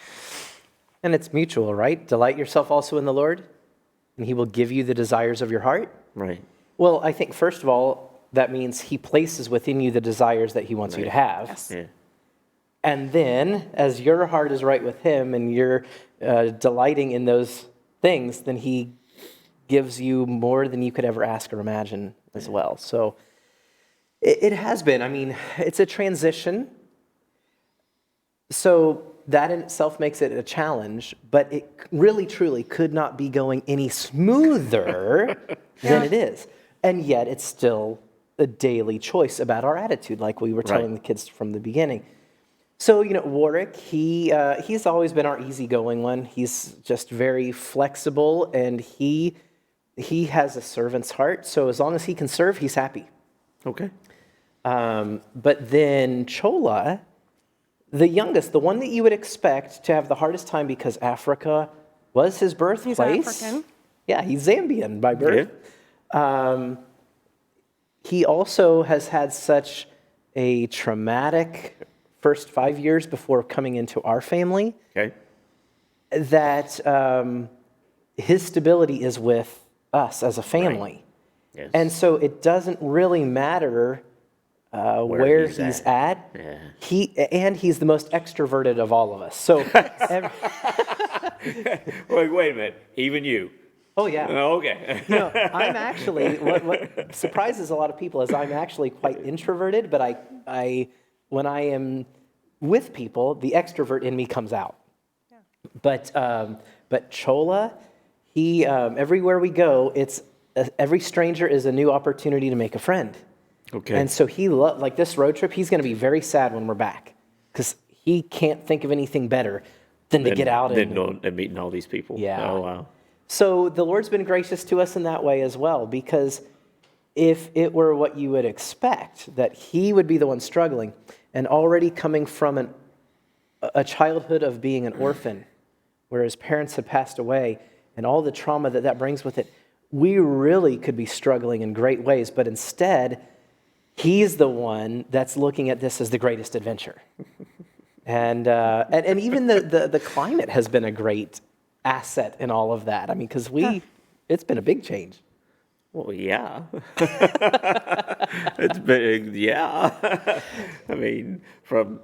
And it's mutual, right? Delight yourself also in the Lord, and He will give you the desires of your heart. Right. Well, I think, first of all, that means He places within you the desires that He wants you to have. Yes. Yeah. And then, as your heart is right with Him and you're delighting in those things, then He gives you more than you could ever ask or imagine as well. So it has been. I mean, it's a transition. So that in itself makes it a challenge, but it really, truly could not be going any smoother than it is. And yet it's still a daily choice about our attitude, like we were telling the kids from the beginning. So, Warwick, he's always been our easygoing one. He's just very flexible, and he has a servant's heart. So as long as he can serve, he's happy. Okay. But then Chola, the youngest, the one that you would expect to have the hardest time because Africa was his birthplace. He's African. Yeah, he's Zambian by birth. Yeah. He also has had such a traumatic first 5 years before coming into our family, that his stability is with us as a family. Right. Yes. And so it doesn't really matter where he's at. Yeah. He's the most extroverted of all of us. So wait a minute. Even you. Oh, yeah. Oh, okay. I'm actually, what surprises a lot of people is I'm actually quite introverted, but I when I am with people, the extrovert in me comes out. Yeah. But Chola, he everywhere we go, every stranger is a new opportunity to make a friend. Okay. And so he like this road trip, he's going to be very sad when we're back because he can't think of anything better than to get out Then and going and meeting all these people. Yeah. Oh, wow. So the Lord's been gracious to us in that way as well, because if it were what you would expect, that he would be the one struggling and already coming from a childhood of being an orphan, where his parents had passed away, and all the trauma that brings with it, we really could be struggling in great ways. But instead, he's the one that's looking at this as the greatest adventure. And even the climate has been a great asset in all of that. I mean, because it's been a big change. Well, yeah. It's big, yeah. I mean, from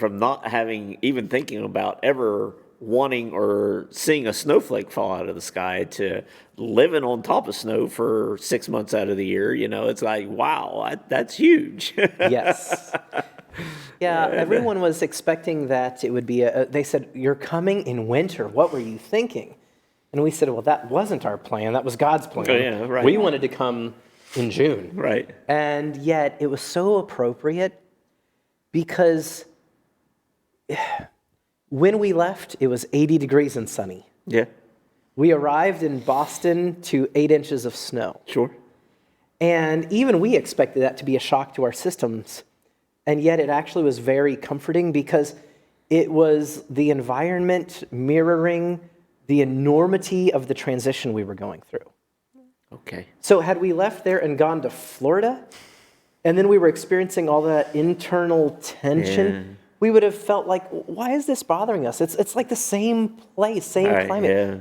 not having, even thinking about ever wanting or seeing a snowflake fall out of the sky to living on top of snow for 6 months out of the year, it's like, wow, that's huge. Yes. Yeah, everyone was expecting that it would be they said, "You're coming in winter. What were you thinking?" And we said, "Well, that wasn't our plan. That was God's plan. Oh, yeah, right. We wanted to come in June." Right. And yet it was so appropriate because when we left, it was 80 degrees and sunny. Yeah, We arrived in Boston to 8 inches of snow. sure. And even we expected that to be a shock to our systems. And yet it actually was very comforting because it was the environment mirroring the enormity of the transition we were going through. Okay. So had we left there and gone to Florida, and then we were experiencing all that internal tension, we would have felt like, why is this bothering us? It's like the same place, same Right, climate. yeah.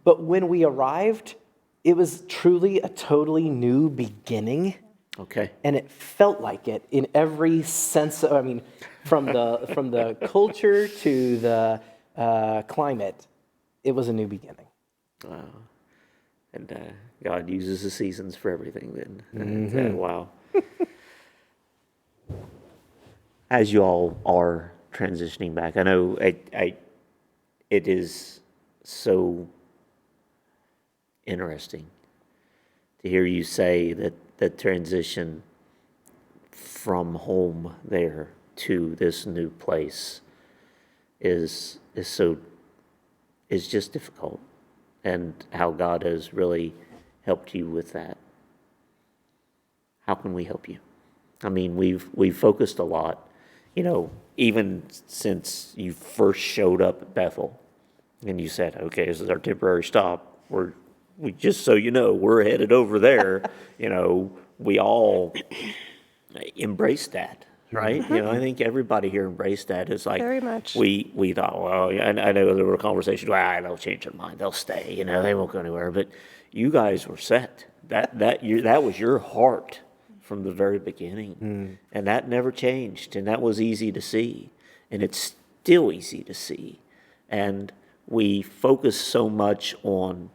But when we arrived, it was truly a totally new beginning. Okay. And it felt like it in every sense. I mean, from the culture to the climate, it was a new beginning. Wow. And God uses the seasons for everything then. Wow. As you all are transitioning back, I know it is so interesting to hear you say that the transition from home there to this new place is just difficult, and how God has really helped you with that. How can we help you? I mean, we've focused a lot, even since you first showed up at Bethel, and you said, "Okay, this is our temporary stop. We just so you know, we're headed over there." We all embraced that, right? I think everybody here embraced that. It's like Very much. we thought, well, and I know there were conversations. They'll change their mind. They'll stay. They won't go anywhere. But you guys were set. That was your heart from the very beginning, and that never changed. And that was easy to see, and it's still easy to see. And we focus so much on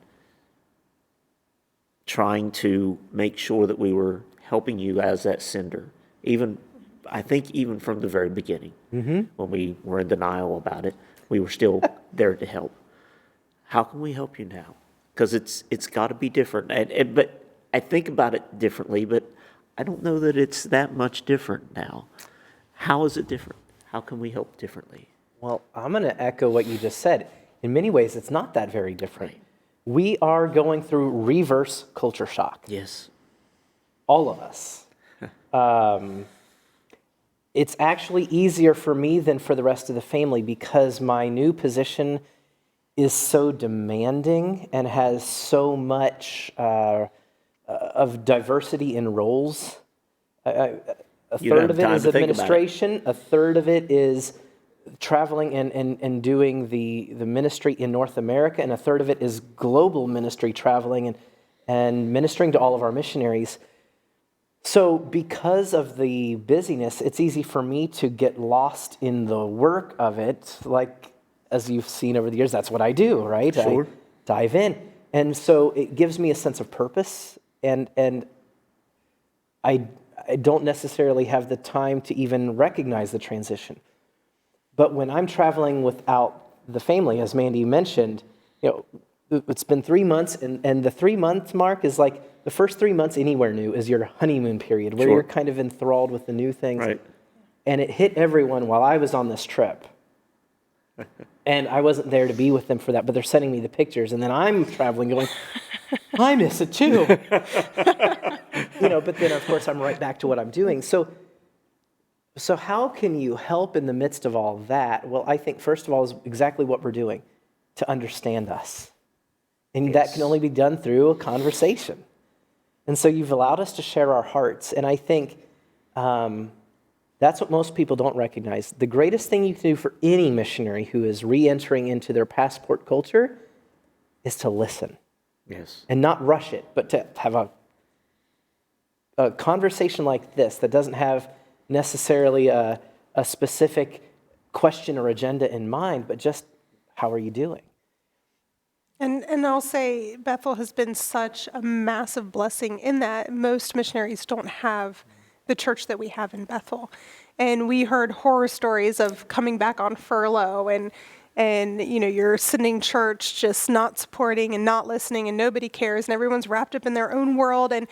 trying to make sure that we were helping you as that sender, I think even from the very beginning, when we were in denial about it, we were still there to help. How can we help you now? Because it's got to be different. But I think about it differently, but I don't know that it's that much different now. How is it different? How can we help differently? Well, I'm going to echo what you just said. In many ways, it's not that very different. Right. We are going through reverse culture shock. Yes. All of us. It's actually easier for me than for the rest of the family because my new position is so demanding and has so much of diversity in roles. A You don't third have of it time is to think about it. administration, a third of it is traveling and doing the ministry in North America, and a third of it is global ministry, traveling and ministering to all of our missionaries. So because of the busyness, it's easy for me to get lost in the work of it. Like, as you've seen over the years, that's what I do, right? Sure. I dive in. And so it gives me a sense of purpose, and I don't necessarily have the time to even recognize the transition. But when I'm traveling without the family, as Mandy mentioned, it's been 3 months, and the 3-month mark is like the first 3 months anywhere new is your honeymoon period, where Sure. you're kind of enthralled with the new things. Right. And it hit everyone while I was on this trip. And I wasn't there to be with them for that, but they're sending me the pictures. And then I'm traveling going, I miss it too. But then of course I'm right back to what I'm doing. So how can you help in the midst of all that? Well, I think first of all is exactly what we're doing, to understand us. And that can only be done through a conversation. And so you've allowed us to share our hearts. And I think that's what most people don't recognize. The greatest thing you can do for any missionary who is re-entering into their passport culture is to listen. Yes. And not rush it, but to have a conversation like this that doesn't have necessarily a specific question or agenda in mind, but just how are you doing? And I'll say Bethel has been such a massive blessing in that most missionaries don't have the church that we have in Bethel. And we heard horror stories of coming back on furlough and you're sitting church just not supporting and not listening and nobody cares and everyone's wrapped up in their own world. And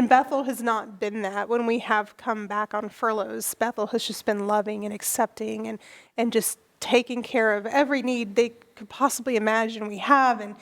Bethel has not been that. When we have come back on furloughs, Bethel has just been loving and accepting and just taking care of every need they could possibly imagine we have. And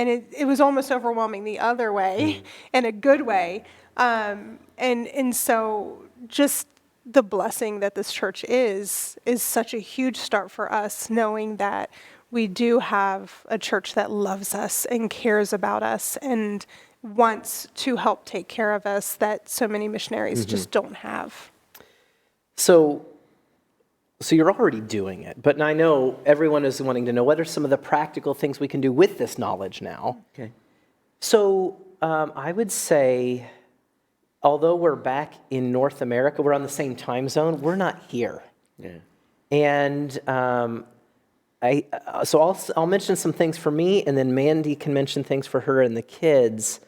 it was almost overwhelming the other way, in a good way. And so just the blessing that this church is such a huge start for us, knowing that we do have a church that loves us and cares about us and wants to help take care of us that so many missionaries just don't have. So you're already doing it, but I know everyone is wanting to know what are some of the practical things we can do with this knowledge now. Okay. So I would say, although we're back in North America, we're on the same time zone, we're not here. Yeah. And I'll mention some things for me, and then Mandy can mention things for her and the kids,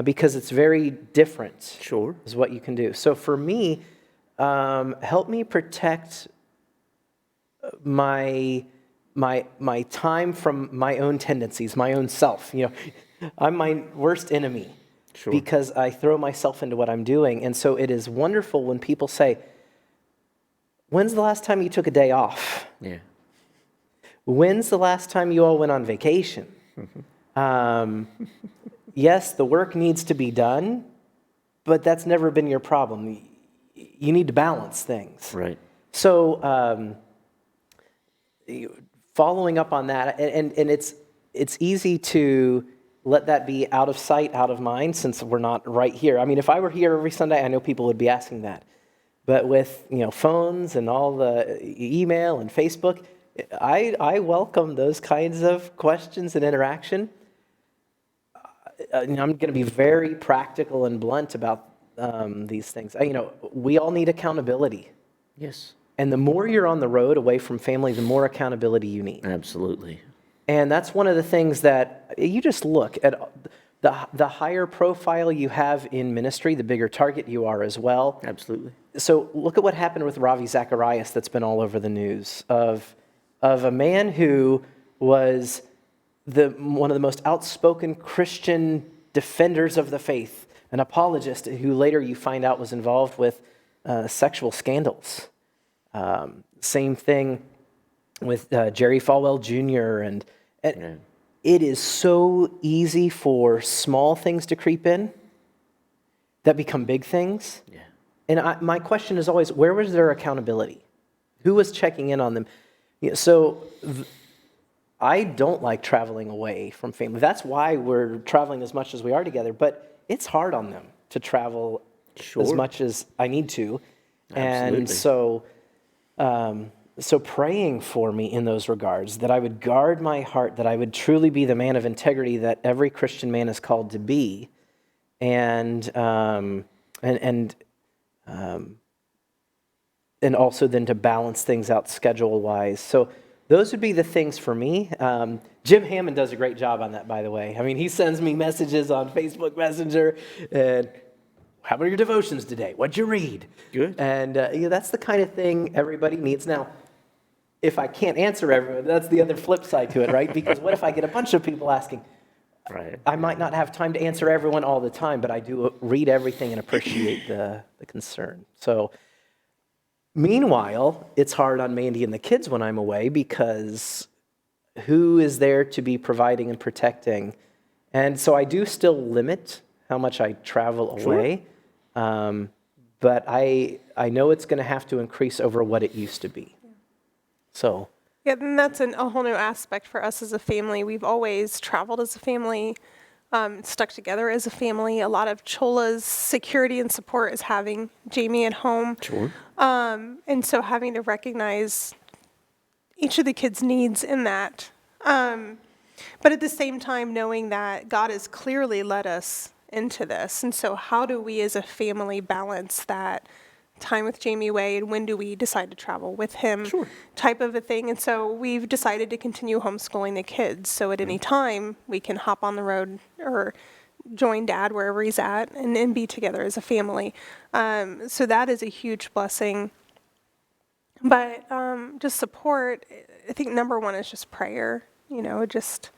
because it's very different. Sure. Is what you can do. So for me, help me protect my time from my own tendencies, my own self. I'm my worst enemy. Sure. Because I throw myself into what I'm doing. And so it is wonderful when people say, when's the last time you took a day off? Yeah. When's the last time you all went on vacation? Yes, the work needs to be done, but that's never been your problem. You need to balance things. Right. So following up on that, and it's easy to let that be out of sight, out of mind, since we're not right here. I mean, if I were here every Sunday, I know people would be asking that. But with phones and all the email and Facebook, I welcome those kinds of questions and interaction. I'm going to be very practical and blunt about these things. We all need accountability. Yes. And the more you're on the road away from family, the more accountability you need. Absolutely. And that's one of the things that you just look at. The higher profile you have in ministry, the bigger target you are as well. Absolutely. So look at what happened with Ravi Zacharias that's been all over the news, of a man who was one of the most outspoken Christian defenders of the faith, an apologist who later you find out was involved with sexual scandals. Same thing with Jerry Falwell Jr. And it is so easy for small things to creep in that become big things. Yeah. And my question is always, where was their accountability? Who was checking in on them? I don't like traveling away from family. That's why we're traveling as much as we are together. But it's hard on them to travel as much as I need to. Absolutely. And so praying for me in those regards, that I would guard my heart, that I would truly be the man of integrity that every Christian man is called to be, and also then to balance things out schedule-wise. So those would be the things for me. Jim Hammond does a great job on that, by the way. I mean, he sends me messages on Facebook Messenger, and how about your devotions today? What'd you read? Good. And that's the kind of thing everybody needs. Now, if I can't answer everyone, that's the other flip side to it, right? Because what if I get a bunch of people asking? Right. I might not have time to answer everyone all the time, but I do read everything and appreciate the concern. So Meanwhile, it's hard on Mandy and the kids when I'm away because who is there to be providing and protecting? And so I do still limit how much I travel away, but I know it's going to have to increase over what it used to be. So. Yeah, and that's a whole new aspect for us as a family. We've always traveled as a family, stuck together as a family. A lot of Chola's security and support is having Jamie at home. Sure. And so having to recognize each of the kids' needs in that. But at the same time, knowing that God has clearly led us into this. And so how do we as a family balance that time with Jamie away, and when do we decide to travel with him type of a thing? And so we've decided to continue homeschooling the kids. So at any time, we can hop on the road or join Dad wherever he's at and be together as a family. So that is a huge blessing. But just support, I think number one is just prayer, just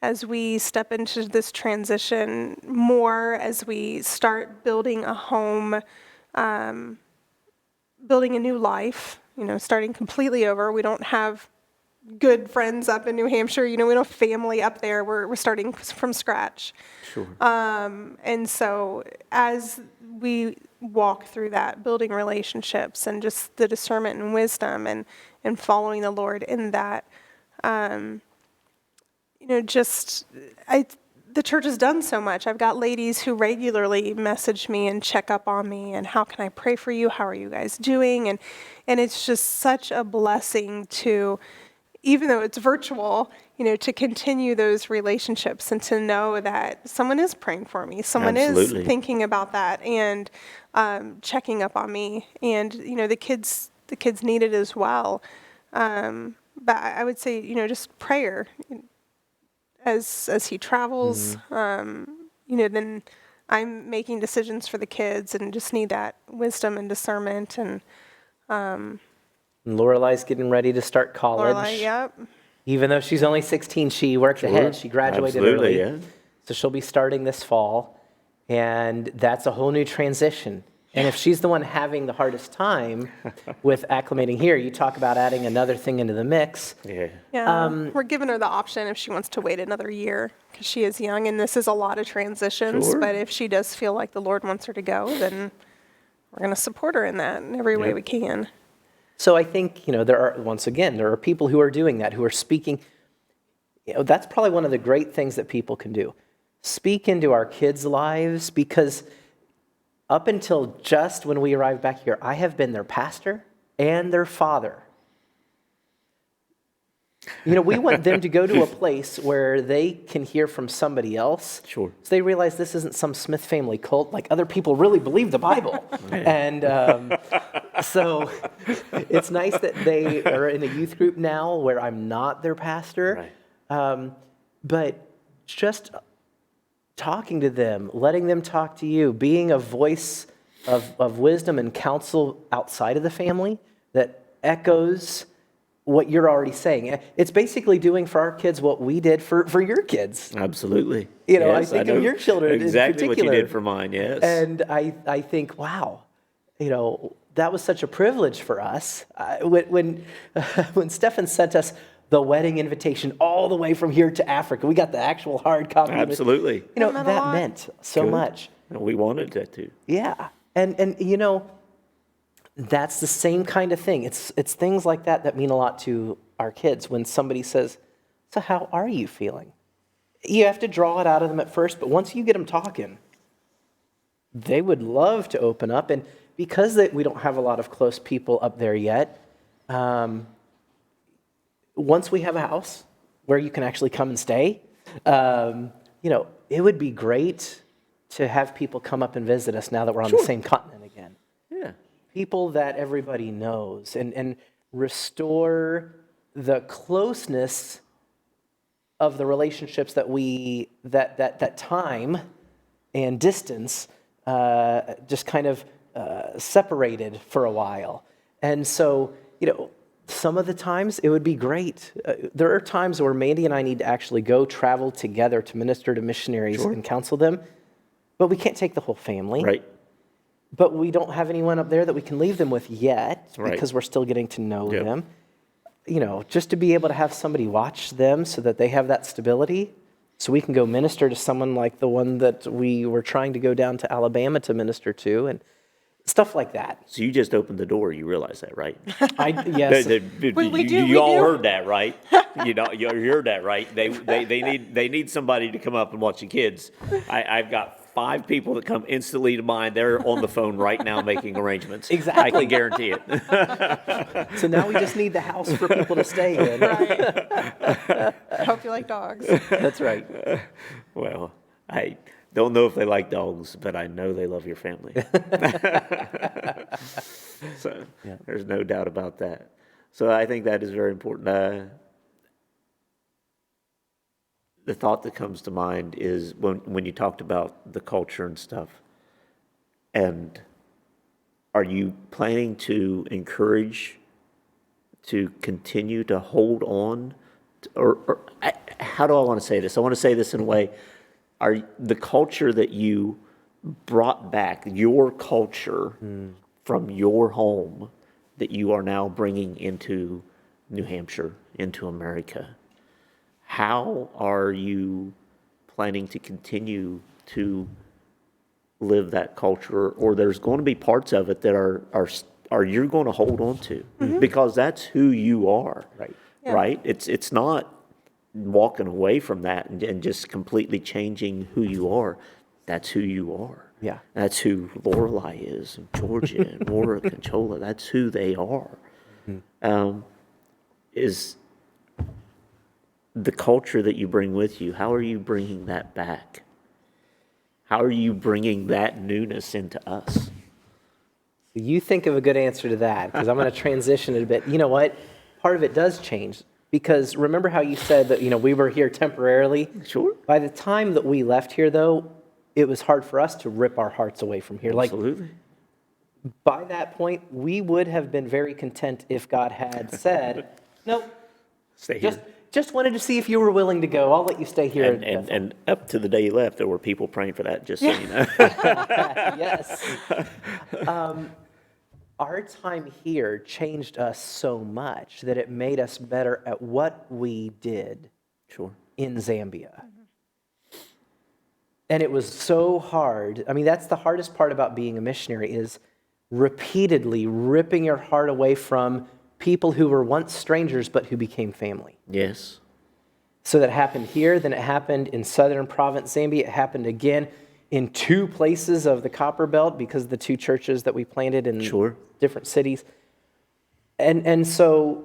as we step into this transition more, as we start building a home, building a new life, starting completely over. We don't have good friends up in New Hampshire. We don't have family up there. We're starting from scratch. Sure. And so as we walk through that, building relationships and just the discernment and wisdom and following the Lord in that, the church has done so much. I've got ladies who regularly message me and check up on me and how can I pray for you? How are you guys doing? And it's just such a blessing to, even though it's virtual, to continue those relationships and to know that someone is praying for me. Someone Absolutely. is thinking about that and checking up on me. And, the kids need it as well. But I would say, just prayer. As he travels, then I'm making decisions for the kids and just need that wisdom and discernment. And Lorelai's getting ready to start college. Lorelai, yep. Even though she's only 16, she worked ahead. She graduated Absolutely, early. yeah. So she'll be starting this fall. And that's a whole new transition. And if she's the one having the hardest time with acclimating here, you talk about adding another thing into the mix. Yeah, we're giving her the option if she wants to wait another year because she is young and this is a lot of transitions. Sure. But if she does feel like the Lord wants her to go, then we're going to support her in that in every way we can. So I think, there are people who are doing that, who are speaking. That's probably one of the great things that people can do. Speak into our kids' lives, because up until just when we arrived back here, I have been their pastor and their father. We want them to go to a place where they can hear from somebody else. Sure. So they realize this isn't some Smith family cult. Like, other people really believe the Bible. And so it's nice that they are in a youth group now where I'm not their pastor. Right. But just talking to them, letting them talk to you, being a voice of wisdom and counsel outside of the family that echoes what you're already saying. It's basically doing for our kids what we did for your kids. Absolutely. I think of your children exactly in particular. What you did for mine, yes. And I think, wow, that was such a privilege for us. When Stefan sent us the wedding invitation all the way from here to Africa, we got the actual hard copy. Absolutely. That meant so much. We wanted that too. Yeah. And that's the same kind of thing. It's things like that mean a lot to our kids. When somebody says, "So how are you feeling?" You have to draw it out of them at first, but once you get them talking, they would love to open up. And because we don't have a lot of close people up there yet, once we have a house where you can actually come and stay, it would be great to have people come up and visit us now that we're on the same continent again. Yeah. People that everybody knows, and restore the closeness of the relationships that time and distance just kind of separated for a while. And so, some of the times it would be great. There are times where Mandy and I need to actually go travel together to minister to missionaries and counsel them, but we can't take the whole family. Right. but we don't have anyone up there that we can leave them with yet Right. because we're still getting to know Yep. them. You know, just to be able to have somebody watch them so that they have that stability, so we can go minister to someone like the one that we were trying to go down to Alabama to minister to, and stuff like that. So you just opened the door. You realize that, right? Yes. You all heard that, right? You heard that, right? They need somebody to come up and watch the kids. I've got 5 people that come instantly to mind. They're on the phone right now making arrangements. Exactly. I can guarantee it. So now we just need the house for people to stay in. Right. I hope you like dogs. That's right. Well, I don't know if they like dogs, but I know they love your family. So there's no doubt about that. So I think that is very important. The thought that comes to mind is when you talked about the culture and stuff. And are you planning to encourage to continue to hold on? How do I want to say this? I want to say this in a way. Are the culture that you brought back, your culture from your home that you are now bringing into New Hampshire, into America, how are you planning to continue to live that culture? Or there's going to be parts of it that are you're going to hold on to because that's who you are, Right. Yeah. right? It's not walking away from that and just completely changing who you are. That's who you are. Yeah. That's who Lorelai is, and Georgia, and Warwick, and Chola. That's who they are. Is the culture that you bring with you, how are you bringing that back? How are you bringing that newness into us? You think of a good answer to that, because I'm going to transition it a bit. You know what? Part of it does change, because remember how you said that, we were here temporarily? Sure. By the time that we left here, though, it was hard for us to rip our hearts away from here. Absolutely. By that point, we would have been very content if God had said, nope, Stay here. just wanted to see if you were willing to go. I'll let you stay here. And up to the day you left, there were people praying for that, just so you know. Yes. Our time here changed us so much that it made us better at what we did Sure. in Zambia. And it was so hard. I mean, that's the hardest part about being a missionary, is repeatedly ripping your heart away from people who were once strangers but who became family. Yes. So that happened here, then it happened in southern province Zambia. It happened again in 2 places of the Copper Belt because of the 2 churches that we planted in Sure. different cities. And so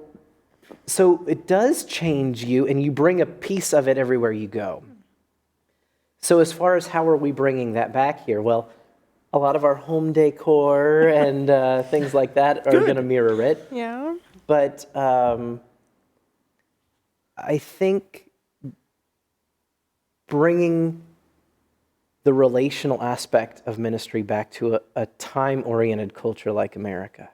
it does change you, and you bring a piece of it everywhere you go. So as far as how are we bringing that back here? Well, a lot of our home decor and things like that are going to mirror it. Yeah. But I think bringing the relational aspect of ministry back to a time-oriented culture like America.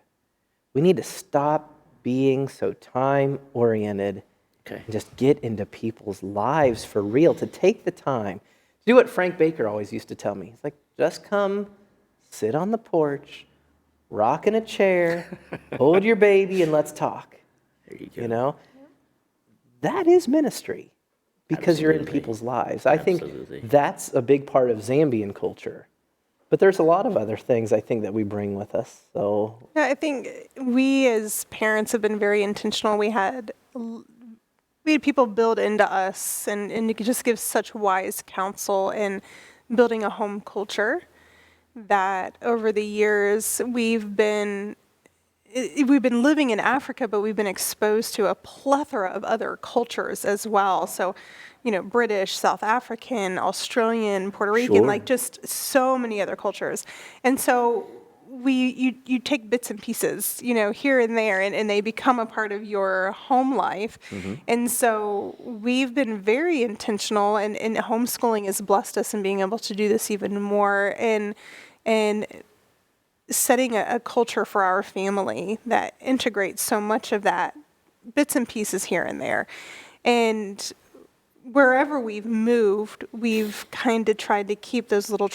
We need to stop being so time-oriented Okay. and just get into people's lives for real, to take the time. To do what Frank Baker always used to tell me. He's like, just come, sit on the porch, rock in a chair, hold your baby, and let's talk. There you go. You know? That is ministry, because you're in Absolutely. people's lives. I think Absolutely. that's a big part of Zambian culture. But there's a lot of other things I think that we bring with us. So Yeah, I think we as parents have been very intentional. We had people build into us and you could just give such wise counsel in building a home culture that over the years we've been living in Africa, but we've been exposed to a plethora of other cultures as well. So, British, South African, Australian, Puerto Rican, Sure. like just so many other cultures. And so you take bits and pieces, here and there, and they become a part of your home life. Mm-hmm. And so we've been very intentional, and homeschooling has blessed us in being able to do this even more, and setting a culture for our family that integrates so much of that, bits and pieces here and there. And wherever we've moved, we've kind of tried to keep those little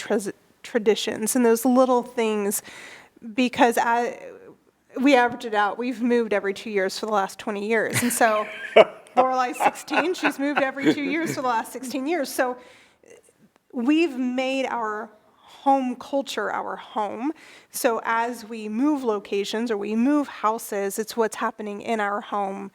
traditions and those little things, because we average it out. We've moved every 2 years for the last 20 years. And so Lorelai's 16. She's moved every 2 years for the last 16 years. So we've made our home culture our home. So as we move locations or we move houses, it's what's happening in our home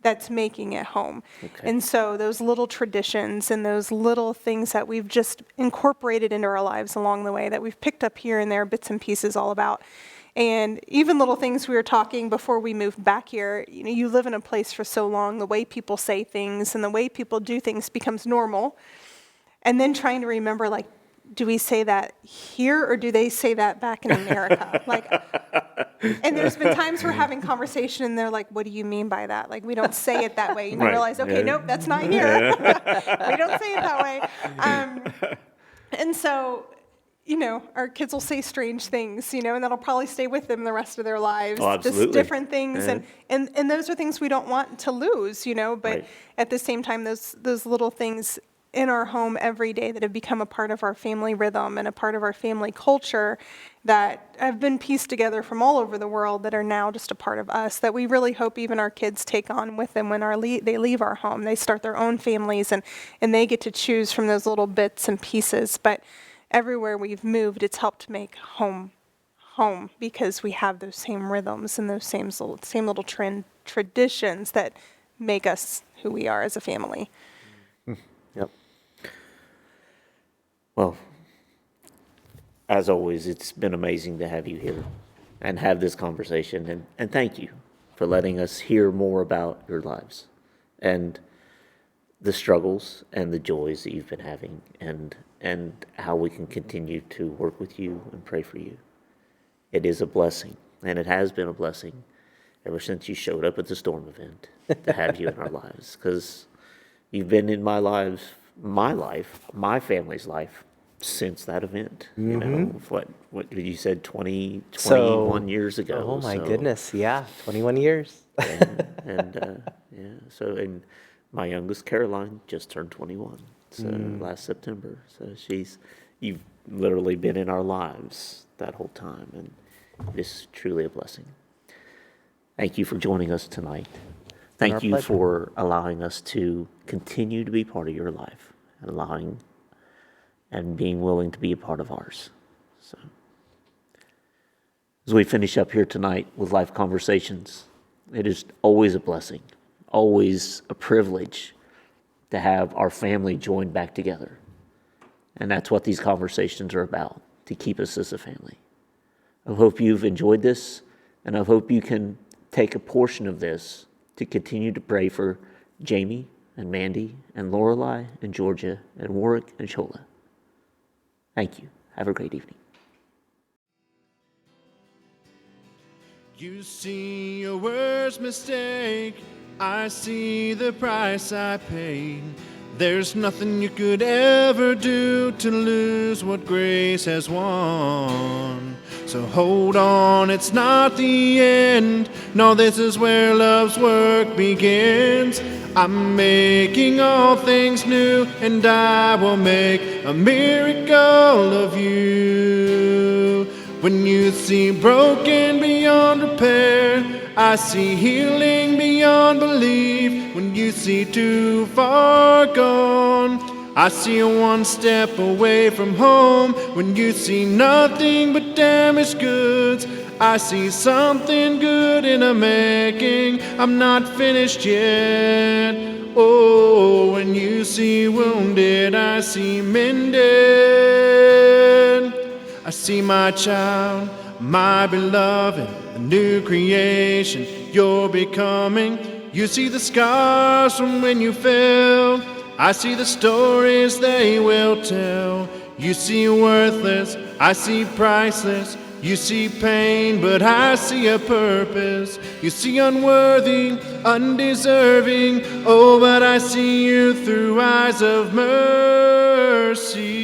that's making it home. Okay. And so those little traditions and those little things that we've just incorporated into our lives along the way, that we've picked up here and there, bits and pieces all about. And even little things, we were talking before we moved back here, you know, you live in a place for so long, the way people say things and the way people do things becomes normal. And then trying to remember, like, do we say that here or do they say that back in America? Like, and there's been times we're having conversation and they're like, what do you mean by that? Like, we don't say it that way. And you Right. realize, okay, Yeah. nope, that's not here. We don't say it that way. And so, you know, our kids will say strange things, you know, and that'll probably stay with them the rest of their lives. Oh, absolutely. Just different things. Yeah. And those are things we don't want to lose, you know, but Right. at the same time, those little things in our home every day that have become a part of our family rhythm and a part of our family culture that have been pieced together from all over the world that are now just a part of us, that we really hope even our kids take on with them when they leave our home. They start their own families and they get to choose from those little bits and pieces. But everywhere we've moved, it's helped make home because we have those same rhythms and those same little traditions that make us who we are as a family. Yep. Well, as always, it's been amazing to have you here and have this conversation. And thank you for letting us hear more about your lives and the struggles and the joys that you've been having and how we can continue to work with you and pray for you. It is a blessing, and it has been a blessing ever since you showed up at the Storm event to have you in our lives, because you've been in my life, my family's life since that event. Mm-hmm. You know, what did you said 21 years ago? Oh my so, goodness, yeah, 21 years. and my youngest Caroline just turned 21, so last September. So you've literally been in our lives that whole time, and it is truly a blessing. Thank you for joining us tonight. Thank Our you pleasure. for allowing us to continue to be part of your life and being willing to be a part of ours. So, as we finish up here tonight with Life Conversations, it is always a blessing, always a privilege to have our family joined back together. And that's what these conversations are about, to keep us as a family. I hope you've enjoyed this, and I hope you can take a portion of this to continue to pray for Jamie and Mandy and Lorelai and Georgia and Warwick and Shola. Thank you. Have a great evening. You see your worst mistake, I see the price I paid. There's nothing you could ever do to lose what grace has won. So hold on, it's not the end. No, this is where love's work begins. I'm making all things new, and I will make a miracle of you. When you see broken beyond repair, I see healing beyond belief. When you see too far gone, I see you one step away from home. When you see nothing but damaged goods, I see something good in the making. I'm not finished yet. Oh, when you see wounded, I see mended. I see my child, my beloved, the new creation you're becoming. You see the scars from when you fell. I see the stories they will tell. You see worthless, I see priceless. You see pain, but I see a purpose. You see unworthy, undeserving. Oh, but I see you through eyes of mercy.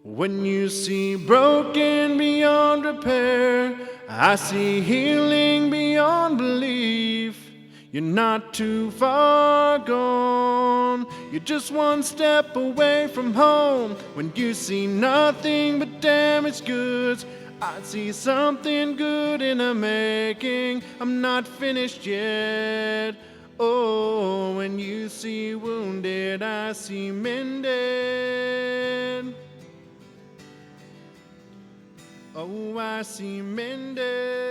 When you see broken beyond repair, I see healing beyond belief. You're not too far gone. You're just one step away from home. When you see nothing but damaged goods, I see something good in the making. I'm not finished yet. Oh, when you see wounded, I see mended. Oh, I see mended.